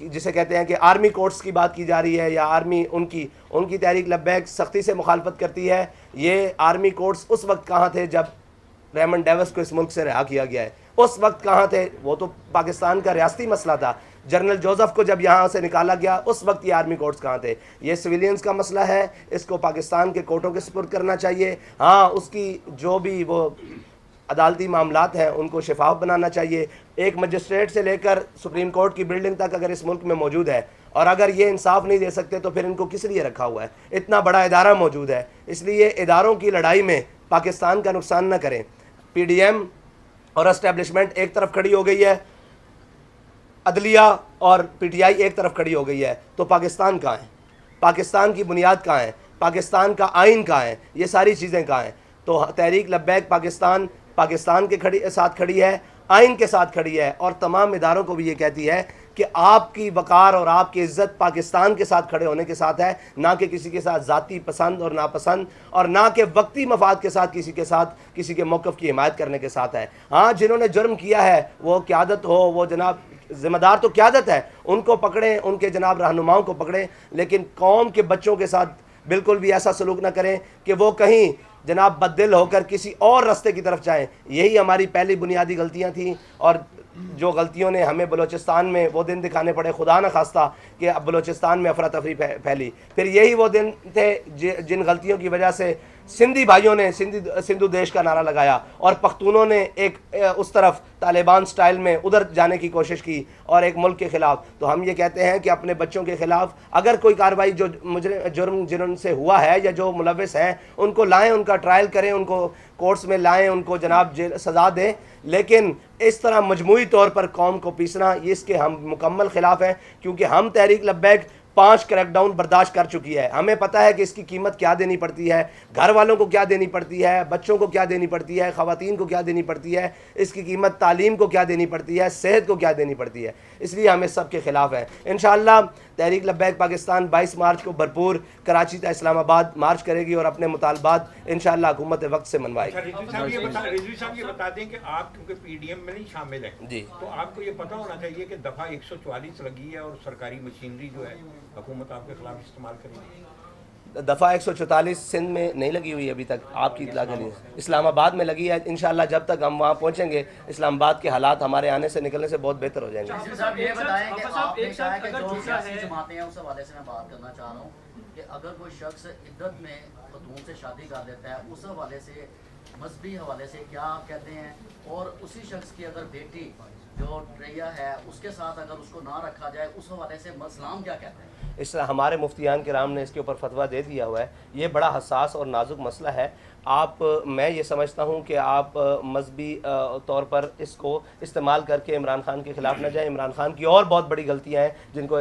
जिसे कहते हैं कि आर्मी कोर्ट्स की बात की जा रही है या आर्मी उनकी तहरीक लब्बैक सख्ती से मुखालफत करती है। ये आर्मी कोर्ट्स उस वक्त कहाँ थे जब रेमंड डेविस को इस मुल्क से रिहा किया गया है? उस वक्त कहाँ थे? वो तो पाकिस्तान का रियासती मसला था। जनरल जोसेफ को जब यहाँ से निकाला गया उस वक्त ये आर्मी कोर्ट्स कहाँ थे? ये सिविलियंस का मसला है, इसको पाकिस्तान के कोर्टों के सुपुर्द करना चाहिए। हाँ, उसकी जो भी वो अदालती मामलात हैं उनको शफाफ बनाना चाहिए। एक मजिस्ट्रेट से लेकर सुप्रीम कोर्ट की बिल्डिंग तक अगर इस मुल्क में मौजूद है और अगर ये इंसाफ नहीं दे सकते तो फिर इनको किस लिए रखा हुआ है? इतना बड़ा इदारा मौजूद है, इसलिए इदारों की लड़ाई में पाकिस्तान का नुकसान न करें। PDM और एस्टेब्लिशमेंट एक तरफ खड़ी हो गई है, अदलिया और PTI एक तरफ खड़ी हो गई है, तो पाकिस्तान कहाँ है? पाकिस्तान की बुनियाद कहाँ है? पाकिस्तान का आइन कहाँ है? ये सारी चीज़ें कहाँ हैं? तो तहरीक लब्बैक पाकिस्तान के साथ खड़ी है, आइन के साथ खड़ी है और तमाम इदारों को भी ये कहती है कि आपकी वकार और आपकी इज़्ज़त पाकिस्तान के साथ खड़े होने के साथ है, ना कि किसी के साथ ज़ाती पसंद और नापसंद और ना कि वक्ती मफाद के साथ किसी के मौक़िफ़ की हिमायत करने के साथ है। हाँ, जिन्होंने जुर्म किया है वो क़यादत हो, वो जनाब ज़िम्मेदार तो क़यादत है, उनको पकड़ें, उनके जनाब रहनुमाओं को पकड़ें, लेकिन कौम के बच्चों के साथ बिल्कुल भी ऐसा सलूक न करें कि वो कहीं जनाब बददिल होकर किसी और रास्ते की तरफ जाएं। यही हमारी पहली बुनियादी गलतियां थी और जो गलतियों ने हमें बलूचिस्तान में वो दिन दिखाने पड़े, खुदा न खास्ता कि अब बलूचिस्तान में अफरा तफरी फैली। फिर यही वो दिन थे जिन गलतियों की वजह से सिंधी भाइयों ने सिंधु देश का नारा लगाया और पख्तूनों ने एक उस तरफ तालिबान स्टाइल में उधर जाने की कोशिश की और एक मुल्क के ख़िलाफ़। तो हम ये कहते हैं कि अपने बच्चों के ख़िलाफ़ अगर कोई कार्रवाई जो जुर्म जिनसे हुआ है या जो मुलविस हैं उनको लाएं, उनका ट्रायल करें, उनको कोर्ट्स में लाएं, उनको जनाब जेल सज़ा दें। लेकिन इस तरह मजमूई तौर पर कौम को पीसना, ये इसके हम मुकम्मल ख़िलाफ़ हैं, क्योंकि हम तहरीक लब्बैक 5 क्रैकडाउन बर्दाश्त कर चुकी है। हमें पता है कि इसकी कीमत क्या देनी पड़ती है, घर वालों को क्या देनी पड़ती है, बच्चों को क्या देनी पड़ती है, ख़वातीन को क्या देनी पड़ती है, इसकी कीमत तालीम को क्या देनी पड़ती है, सेहत को क्या देनी पड़ती है। इसलिए हम इस सब के ख़िलाफ़ हैं। इंशाअल्लाह तहरीक लब्बैक पाकिस्तान 22 मार्च को भरपूर कराची से इस्लामाबाद मार्च करेगी और अपने मुतालबात इंशाअल्लाह हुकूमत वक्त से मनवाएगी। रिजवी साहब ये बता दें कि आप क्योंकि पीडीएम में नहीं शामिल हैं जी, तो आपको ये पता होना चाहिए कि दफ़ा 144 लगी है और सरकारी मशीनरी जो है हुकूमत आपके खिलाफ इस्तेमाल करेगी। दफ़ा 144 सिंध में नहीं लगी हुई अभी तक, आपकी इत्तला के लिए इस्लामाबाद में लगी है। इंशाअल्लाह जब तक हम वहाँ पहुँचेंगे इस्लामाबाद के हालात हमारे आने से निकलने से बहुत बेहतर हो जाएंगे। साहब ये बताएं कि आपने कहा कि जो सियासी जमातें हैं उस हवाले से मैं बात करना चाह रहा हूँ कि अगर कोई शख्स इद्दत में खतून से शादी कर देता है उस हवाले से मजहबी हवाले से क्या आप कहते हैं, और उसी शख्स की अगर बेटी जो ट्रैया है उसके साथ अगर उसको ना रखा जाए उस हवाले से इस्लाम क्या कहते हैं? इस हमारे मुफ्तियान किराम ने इसके ऊपर फतवा दे दिया हुआ है। ये बड़ा हसास और नाजुक मसला है। मैं ये समझता हूँ कि आप मजहबी तौर पर इसको इस्तेमाल करके इमरान खान के ख़िलाफ़ न जाए। इमरान खान की और बहुत बड़ी गलतियाँ हैं जिनको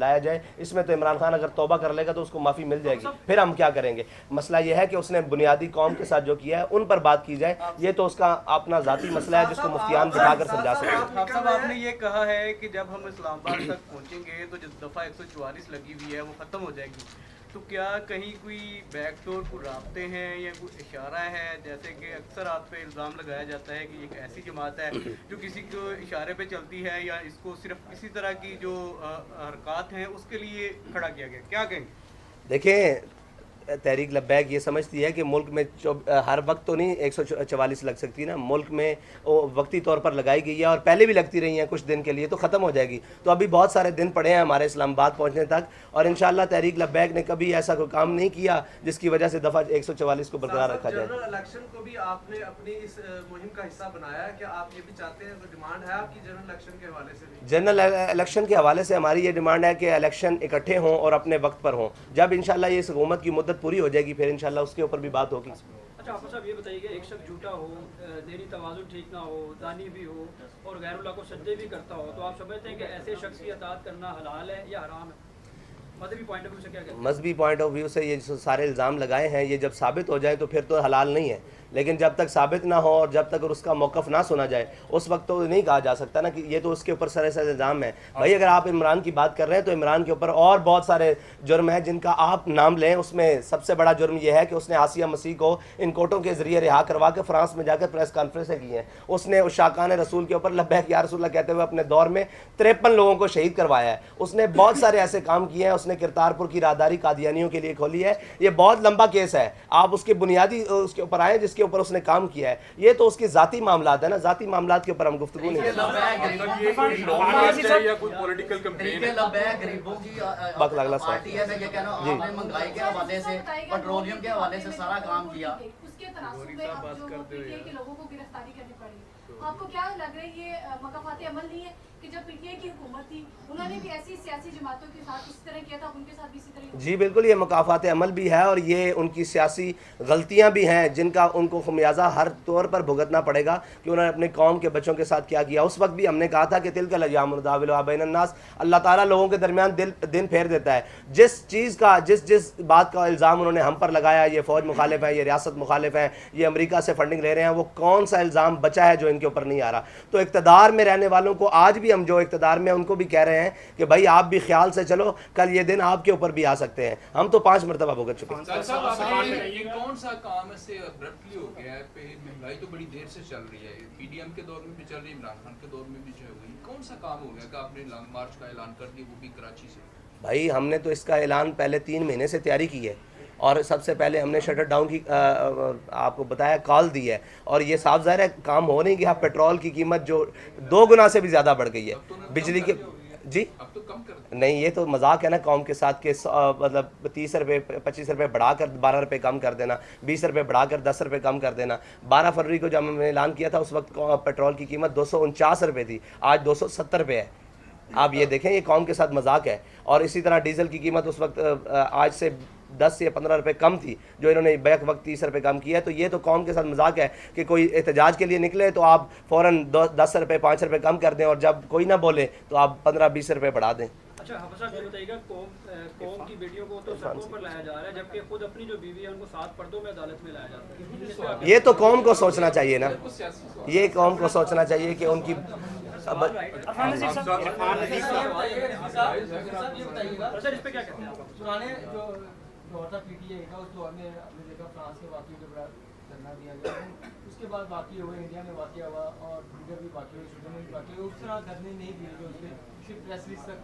लाया जाए। इसमें तो इमरान खान अगर तौबा कर लेगा तो उसको माफ़ी मिल जाएगी, फिर हम क्या करेंगे। मसला ये है कि उसने बुनियादी कौम के साथ जो किया है उन पर बात की जाए। ये तो उसका अपना ज़ाती मसला है जिसको मुफ्तियान दिखाकर समझा सकते हैं। आपने ये कहा है कि जब हम इस्लामाबाद तक पहुँचेंगे तो जो दफ़ा 144 लगी हुई है वो ख़त्म हो जाएगी। तो क्या कहीं कोई बैकडोर को रास्ते हैं या कोई इशारा है, जैसे कि अक्सर आप पे इल्ज़ाम लगाया जाता है कि एक ऐसी जमात है जो किसी को इशारे पे चलती है या इसको सिर्फ इसी तरह की जो हरकत हैं उसके लिए खड़ा किया गया, क्या कहेंगे? देखें, तहरीक लब्बैक ये समझती है कि मुल्क में हर वक्त तो नहीं 144 लग सकती ना, मुल्क में वो वक्ती तौर पर लगाई गई है और पहले भी लगती रही हैं कुछ दिन के लिए, तो ख़त्म हो जाएगी। तो अभी बहुत सारे दिन पड़े हैं हमारे इस्लामाबाद पहुंचने तक और इंशाअल्लाह तहरीक लब्बैक ने कभी ऐसा कोई काम नहीं किया जिसकी वजह से दफ़ा 144 को बरकरार रखा जाए। जनरल इलेक्शन को भी आपने अपनी इस मुहिम का हिस्सा बनाया है, क्या आप ये भी चाहते हैं, डिमांड है आपकी जनरल इलेक्शन के हवाले से भी? जनरल इलेक्शन के हवाले से हमारी ये डिमांड है कि इलेक्शन इकट्ठे हों और अपने वक्त पर हों। जब इंशाअल्लाह ये इस हुकूमत की मुद्दत पूरी हो जाएगी फिर इंशाअल्लाह उसके ऊपर भी बात होगी। अच्छा आफा साहब ये बताइए कि एक शख्स झूठा हो, देनी तवाज़ुन ठीक ना हो, दानी भी हो और गैरुल्लाह को सजदे भी करता हो, तो आप समझते हैं कि ऐसे शख्स की अताअत करना हलाल है या हराम है? मजहबी पॉइंट ऑफ व्यू से क्या कहते हैं? मजहबी पॉइंट ऑफ व्यू से ये जो सारे इल्ज़ाम लगाए हैं ये जब साबित हो जाए तो फिर तो हलाल नहीं है, लेकिन जब तक साबित ना हो और जब तक उसका मौक़िफ़ ना सुना जाए उस वक्त तो नहीं कहा जा सकता ना कि ये तो उसके ऊपर सरासर इल्ज़ाम है। भाई अगर आप इमरान की बात कर रहे हैं तो इमरान के ऊपर और बहुत सारे जुर्म हैं जिनका आप नाम लें। उसमें सबसे बड़ा जुर्म यह है कि उसने आसिया मसीह को इन कोर्टों के ज़रिए रिहा करवा के फ्रांस में जाकर प्रेस कॉन्फ्रेंसें की हैं। उसने उस शाकान रसूल के ऊपर लब्बैक या रसूलल्लाह कहते हुए अपने दौर में 53 लोगों को शहीद करवाया है। उसने बहुत सारे ऐसे काम किए हैं। उसने किरतारपुर की राहदारी कादियानियों के लिए खोली है। ये बहुत लंबा केस है, आप उसके बुनियादी उसके ऊपर आए जिसके ऊपर उसने काम किया है। ये तो उसके जाती मामलात है ना, जाती मामलात के ऊपर हम गुफ्तगू नहीं करते। महंगाई के हवाले से, पेट्रोलियम के हवाले से सारा काम किया, उसके तनासुब में अब जो पीटीआई के लोगों को गिरफ्तारी करनी पड़ी, आपको क्या लग रहा है ये मकाफाते अमल नहीं है कि जब पीटीआई की हुकूमत थी उन्होंने भी ऐसी सियासी जमातों के साथ इस तरह किया था, उनके साथ भी इसी तरह? जी बिल्कुल, ये मकाफाते अमल भी है और ये उनकी सियासी गलतियां भी हैं जिनका उनको खमियाजा हर तौर पर भुगतना पड़ेगा कि उन्होंने अपने कौम के बच्चों के साथ क्या किया। उस वक्त भी हमने कहा था कि तिलकल अय्याम नुदाविलुहा बैनन्नास, अल्लाह ताला लोगों के दरमियान दिन फेर देता है। जिस चीज़ का जिस बात का इल्ज़ाम उन्होंने हम पर लगाया, ये फ़ौज मुखालिफ है, ये रियासत मुखालिफ है, ये अमेरिका से फंडिंग ले रहे हैं, वो कौन सा इल्ज़ाम बचा है जो इनके ऊपर नहीं आ रहा। तो इक़्तिदार में रहने वालों को आज भी हम जो इक़्तिदार में उनको भी कह रहे हैं कि भाई आप भी ख्याल से चलो, कल ये दिन आपके ऊपर भी आ सकते हैं। हम तो 5 मरतबा भुगत चुके हैं। ये कौन सा काम से अब्रप्टली हो गया है? महंगाई तो बड़ी देर से चल रही है, पीडीएम के दौर में भी चल रही है, इमरान खान के दौर में भी जो है कौन सा काम हो गया कि आपने लॉन्ग मार्च का ऐलान कर दिया, वो भी कराची से? भाई हमने तो इसका ऐलान पहले 3 महीने से तैयारी की है और सबसे पहले हमने शटर डाउन की आपको बताया कॉल दी है और ये साफ ज़ाहिर है काम हो नहीं गया। पेट्रोल की कीमत जो 2 गुना से भी ज़्यादा बढ़ गई है, बिजली के जी अब तो कम कर नहीं, ये तो मजाक है ना कौम के साथ के मतलब 30 रुपये 25 रुपये बढ़ाकर 12 रुपये कम कर देना, 20 रुपये बढ़ाकर 10 रुपये कम कर देना। 12 फरवरी को जब हमने ऐलान किया था उस वक्त पेट्रोल की कीमत 249 रुपये थी, आज 270 रुपये है। आप ये देखें, ये कौम के साथ मजाक है। और इसी तरह डीजल की कीमत उस वक्त आज से 10 या 15 रुपये कम थी, जो इन्होंने बैक वक्त 30 रुपये कम किया है। तो ये तो कौम के साथ मजाक है कि कोई एहतजाज के लिए निकले तो आप फ़ौरन 10 रुपये 5 रुपये कम कर दें, और जब कोई ना बोले तो आप 15-20 रुपये बढ़ा दें। अच्छा हाफिज़ साहब, ये बताइएगा, कौम की बेटियों को तो सड़कों पर लाया जा रहा है, जबकि खुद अपनी जो बीवी है उनको 7 पर्दों में अदालत में लाया जाता है। ये तो कौम को सोचना चाहिए ना, ये कौम को सोचना चाहिए कि उनकी दौर था पीटीआई का, उस दौर में हमने देखा फ्रांस के वाक़ियों के बाद धरना दिया गया, उसके बाद वाक़ई हुए, इंडिया में वाक़ हुआ और दीगर भी वाक़ हुए, सूडान में भी वाक़ हुए। उस तरह धरने नहीं दिए गए, उसके सिर्फ प्रेस रिलीज तक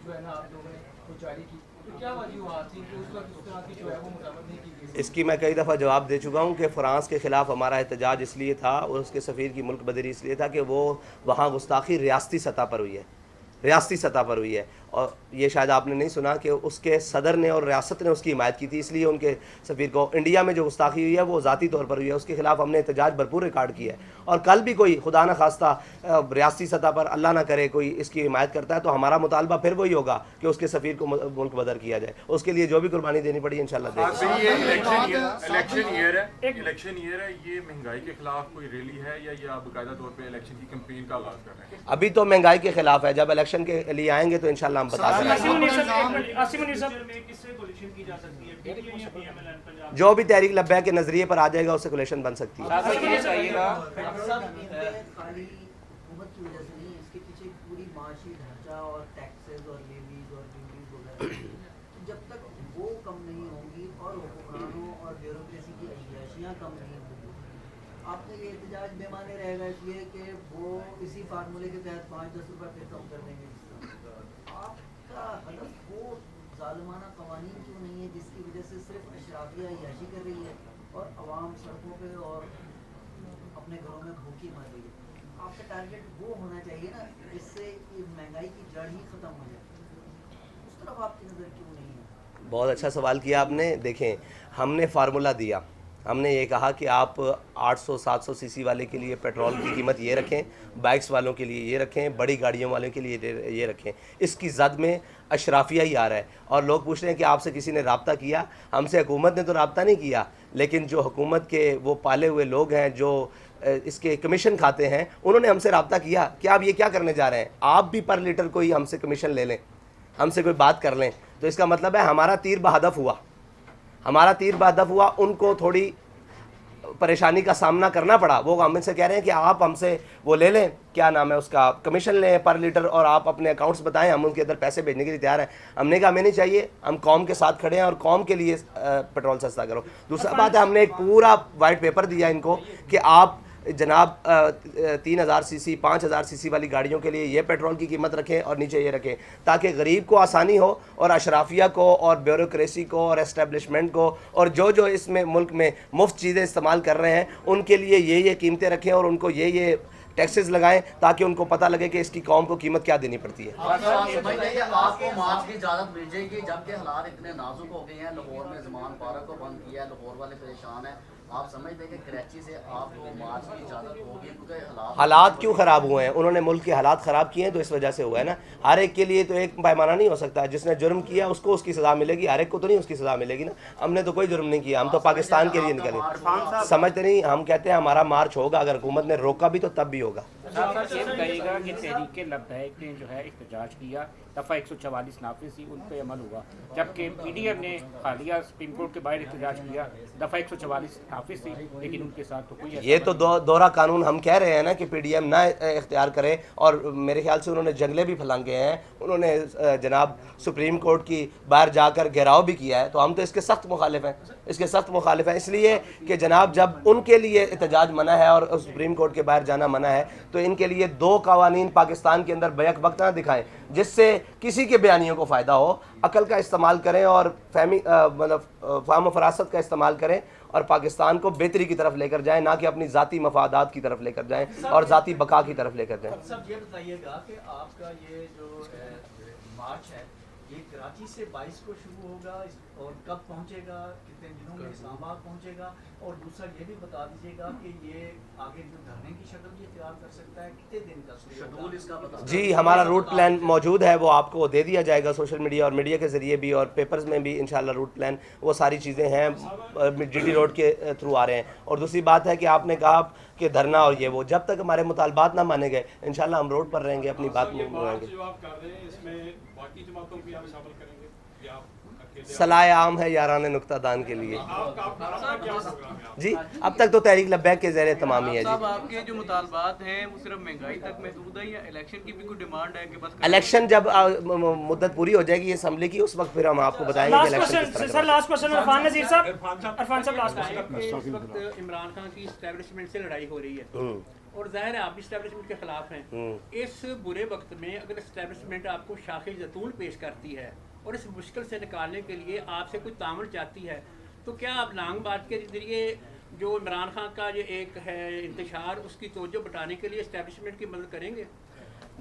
जो है ना आप लोगों ने वो जारी की। तो क्या वजह हुआ थी कि उस वक्त उस तरह की जो है वो मुताबिक नहीं की गई? इसकी मैं कई दफ़ा जवाब दे चुका हूँ कि फ़्रांस के ख़िलाफ़ हमारा एहतजाज इसलिए था और उसके सफ़ीर की मुल्क बदरी इसलिए था कि वो वहाँ गुस्ताखी रियासती सतह पर हुई है, रियासती सतह पर हुई है। और ये शायद आपने नहीं सुना कि उसके सदर ने और रियासत ने उसकी हिमायत की थी, इसलिए उनके सफ़ीर को इंडिया में जो गुस्ताखी हुई है वो ज़ाती तौर पर हुई है, उसके खिलाफ हमने एहतजाज भरपूर रिकॉर्ड किया है। और कल भी कोई खुदा न खास्ता रियासती सतह पर अल्लाह ना करे कोई इसकी हिमायत करता है तो हमारा मुतालबा फिर वही होगा कि उसके सफ़ीर को मुल्क बदर किया जाए, उसके लिए जो भी कुर्बानी देनी पड़ी इंशाल्लाह देंगे। इलेक्शन ईयर है, ये महंगाई के खिलाफ कोई रैली है या ये आप बाकायदा तौर पे इलेक्शन की कैंपेन का आगाज कर रहे हैं? अभी तो महंगाई के खिलाफ है, जब इलेक्शन के लिए आएंगे तो इंशाल्लाह हम बता देंगे। जो भी तहरीक लब्बैक के नजरिए पर आ जाएगा उससे कोलिशन बन सकती है। जब तक वो कम नहीं होंगी और हुक्मरानों और ब्यूरोक्रेसी की अय्याशियाँ कम नहीं होंगी, आपका ये एहतजाज बेमाने रहेगा इसलिए कि वो इसी फार्मूले के तहत 5-10 रुपये फिर कम कर देंगे। आपका हदफ वो जालिमाना कवानीन क्यों नहीं है जिसकी वजह से सिर्फ अशराफिया अय्याशी कर रही है और अवाम सड़कों पे और अपने घरों में भूखी मर रही है? आपका टारगेट वो होना चाहिए ना, इससे महंगाई की जड़ ही ख़त्म हो जाए। उस तरफ आपकी नज़र क्यों नहीं है? बहुत अच्छा सवाल किया आपने। देखें, हमने फार्मूला दिया, हमने ये कहा कि आप 800-700 सीसी वाले के लिए पेट्रोल की कीमत ये रखें, बाइक्स वालों के लिए ये रखें, बड़ी गाड़ियों वालों के लिए ये रखें। इसकी जद में अशराफिया ही आ रहा है और लोग पूछ रहे हैं कि आपसे किसी ने रब्ता किया? हमसे हुकूमत ने तो रब्ता नहीं किया, लेकिन जो हुकूमत के वो पाले हुए लोग हैं जो इसके कमीशन खाते हैं उन्होंने हमसे रब्ता किया। क्या आप ये क्या करने जा रहे हैं? आप भी पर लीटर कोई हमसे कमीशन ले लें, हमसे कोई बात कर लें, तो इसका मतलब है हमारा तीर बहदफ हुआ, हमारा तीर बहदफ हुआ। उनको थोड़ी परेशानी का सामना करना पड़ा। वो हमसे कह रहे हैं कि आप हमसे वो ले लें, क्या नाम है उसका, कमीशन लें पर लीटर और आप अपने अकाउंट्स बताएं, हम उनके अंदर पैसे भेजने के लिए तैयार हैं। हमने कहा हमें नहीं चाहिए, हम कौम के साथ खड़े हैं और कौम के लिए पेट्रोल सस्ता करो। दूसरा बात है, हमने एक पूरा वाइट पेपर दिया इनको कि आप जनाब 3000 सीसी 5000 सीसी वाली गाड़ियों के लिए ये पेट्रोल की कीमत रखें और नीचे ये रखें, ताकि गरीब को आसानी हो और अशराफिया को और ब्यूरोक्रेसी को और एस्टेब्लिशमेंट को और जो इसमें मुल्क में मुफ्त चीज़ें इस्तेमाल कर रहे हैं उनके लिए ये कीमतें रखें और उनको ये टैक्सेस लगाएं, ताकि उनको पता लगे कि इसकी कौम को कीमत क्या देनी पड़ती है। आपको मार्च की इजाज़त मिल जाएगी, जबकि हालात इतने नाजुक हो गए हैं। लाहौर में ज़मान पार्क को बंद किया है, लाहौर वाले परेशान हैं। आप समझते हैं कि कराची से आपको मार्च की इजाज़त होगी क्योंकि हालात क्यों ख़राब हुए हैं? उन्होंने मुल्क के हालात ख़राब किए हैं तो इस वजह से हुआ है ना। हर एक के लिए तो एक पैमाना नहीं हो सकता। जिसने जुर्म किया उसको उसकी सज़ा मिलेगी, हर एक को तो नहीं उसकी सज़ा मिलेगी ना। हमने तो कोई जुर्म नहीं किया, हम तो पाकिस्तान के लिए निकले। समझते नहीं, हम कहते हैं हमारा मार्च होगा, अगर हुकूमत ने रोका भी तो तब भी होगा। ये बताइएगा कि तहरीक लब्बैक ने जो है एहतजाज किया, दफ़ा 144 नाफिज थी, उन पर अमल हुआ, जबकि पीडीएम ने हालिया सुप्रीम कोर्ट के बाहर एहतजाज किया, दफ़ा 144 नाफिज थी, लेकिन उनके साथ तो कोई ये तो दोहरा कानून हम कह रहे हैं ना कि पीडीएम ना इख्तियार करे। और मेरे ख्याल से उन्होंने जंगले भी फलांगे हैं, उन्होंने जनाब सुप्रीम कोर्ट की बाहर जाकर घेराव भी किया है। तो हम तो इसके सख्त मुखालिफ हैं, इसके सख्त मुखालिफ हैं, इसलिए कि जनाब जब उनके लिए एहतजाज मना है और सुप्रीम कोर्ट के बाहर जाना मना है तो इनके लिए 2 कवानीन पाकिस्तान के अंदर बैक वक्त ना दिखाएं जिससे किसी के बयानियों को फ़ायदा हो। अकल का इस्तेमाल करें और फहम फरासत का इस्तेमाल करें और पाकिस्तान को बेहतरी की तरफ लेकर जाएं, ना कि अपनी ज़ाती मफादात की तरफ लेकर जाएं और ज़ाती बका की तरफ लेकर जाएं। सब ये बताइएगा कि आपका ये जो मार्च है ये कराची से 22 को शुरू होगा और कब पहुंचेगा, कितने दिनों में इस्लामाबाद पहुंचेगा, और दूसरा ये भी बता दीजिएगा कि ये आगे जो धरने की शक्ल भी इख्तियार कर सकता है, कितने दिन का शेड्यूल इसका बता। जी, हमारा रूट प्लान मौजूद है, वो आपको दे दिया जाएगा सोशल मीडिया और मीडिया के ज़रिए भी, और पेपर्स में भी इंशाल्लाह रूट प्लान वो सारी चीज़ें हैं GT रोड के थ्रू आ रहे हैं। और दूसरी बात है कि आपने कहा कि धरना और ये वो, जब तक हमारे मुतालबात ना माने गए इंशाल्लाह हम रोड पर रहेंगे, अपनी बात मानेंगे। सलाह आम है यारान नुक्तादान के लिए जी। अब तक तो तहरीक लब्बैक के ज़रिए तमामी है जी। साहब आपके जो मुतालबात हैं वो सिर्फ महंगाई तक महदूद है या इलेक्शन की भी कोई डिमांड है कि बस इलेक्शन जब मुद्दत पूरी हो जाएगी असम्बली की, उस वक्त फिर हम आपको बताएंगे कि election sir last question Irfan Nazir साहब, इरफान साहब लास्ट क्वेश्चन। इस वक्त इमरान खान की एस्टेब्लिशमेंट से लड़ाई हो रही है और जाहिर है आप भी एस्टेब्लिशमेंट के खिलाफ हैं। इस बुरे वक्त में अगर एस्टेब्लिशमेंट आपको शाखे जतून पेश करती है और इस मुश्किल से निकालने के लिए आपसे कुछ तामल चाहती है, तो क्या आप लांग बात के जरिए जो इमरान खान का ये एक है इंतशार, उसकी तवज्जो बटाने के लिए एस्टेब्लिशमेंट की मदद करेंगे?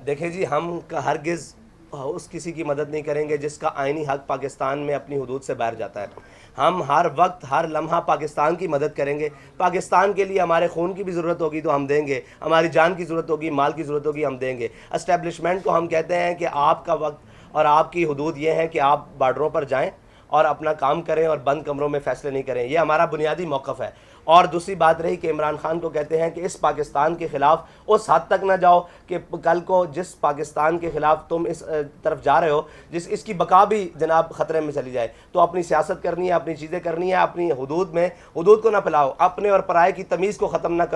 देखें जी, हम हरगिज़ उस किसी की मदद नहीं करेंगे जिसका आइनी हक पाकिस्तान में अपनी हुदूद से बाहर जाता है। हम हर वक्त हर लम्हा पाकिस्तान की मदद करेंगे। पाकिस्तान के लिए हमारे खून की भी ज़रूरत होगी तो हम देंगे, हमारी जान की ज़रूरत होगी, माल की ज़रूरत होगी, हम देंगे। एस्टेब्लिशमेंट को हम कहते हैं कि आपका वक्त और आपकी हुदूद ये है कि आप बॉर्डरों पर जाएं और अपना काम करें और बंद कमरों में फ़ैसले नहीं करें। ये हमारा बुनियादी मौक़िफ़ है। और दूसरी बात रही कि इमरान खान को कहते हैं कि इस पाकिस्तान के ख़िलाफ़ उस हद तक ना जाओ कि कल को जिस पाकिस्तान के ख़िलाफ़ तुम इस तरफ जा रहे हो, इसकी बका भी जनाब ख़तरे में चली जाए। तो अपनी सियासत करनी है, अपनी चीज़ें करनी है, अपनी हुदूद में हुदूद को ना फैलाओ, अपने और पराये की तमीज़ को ख़त्म ना करो।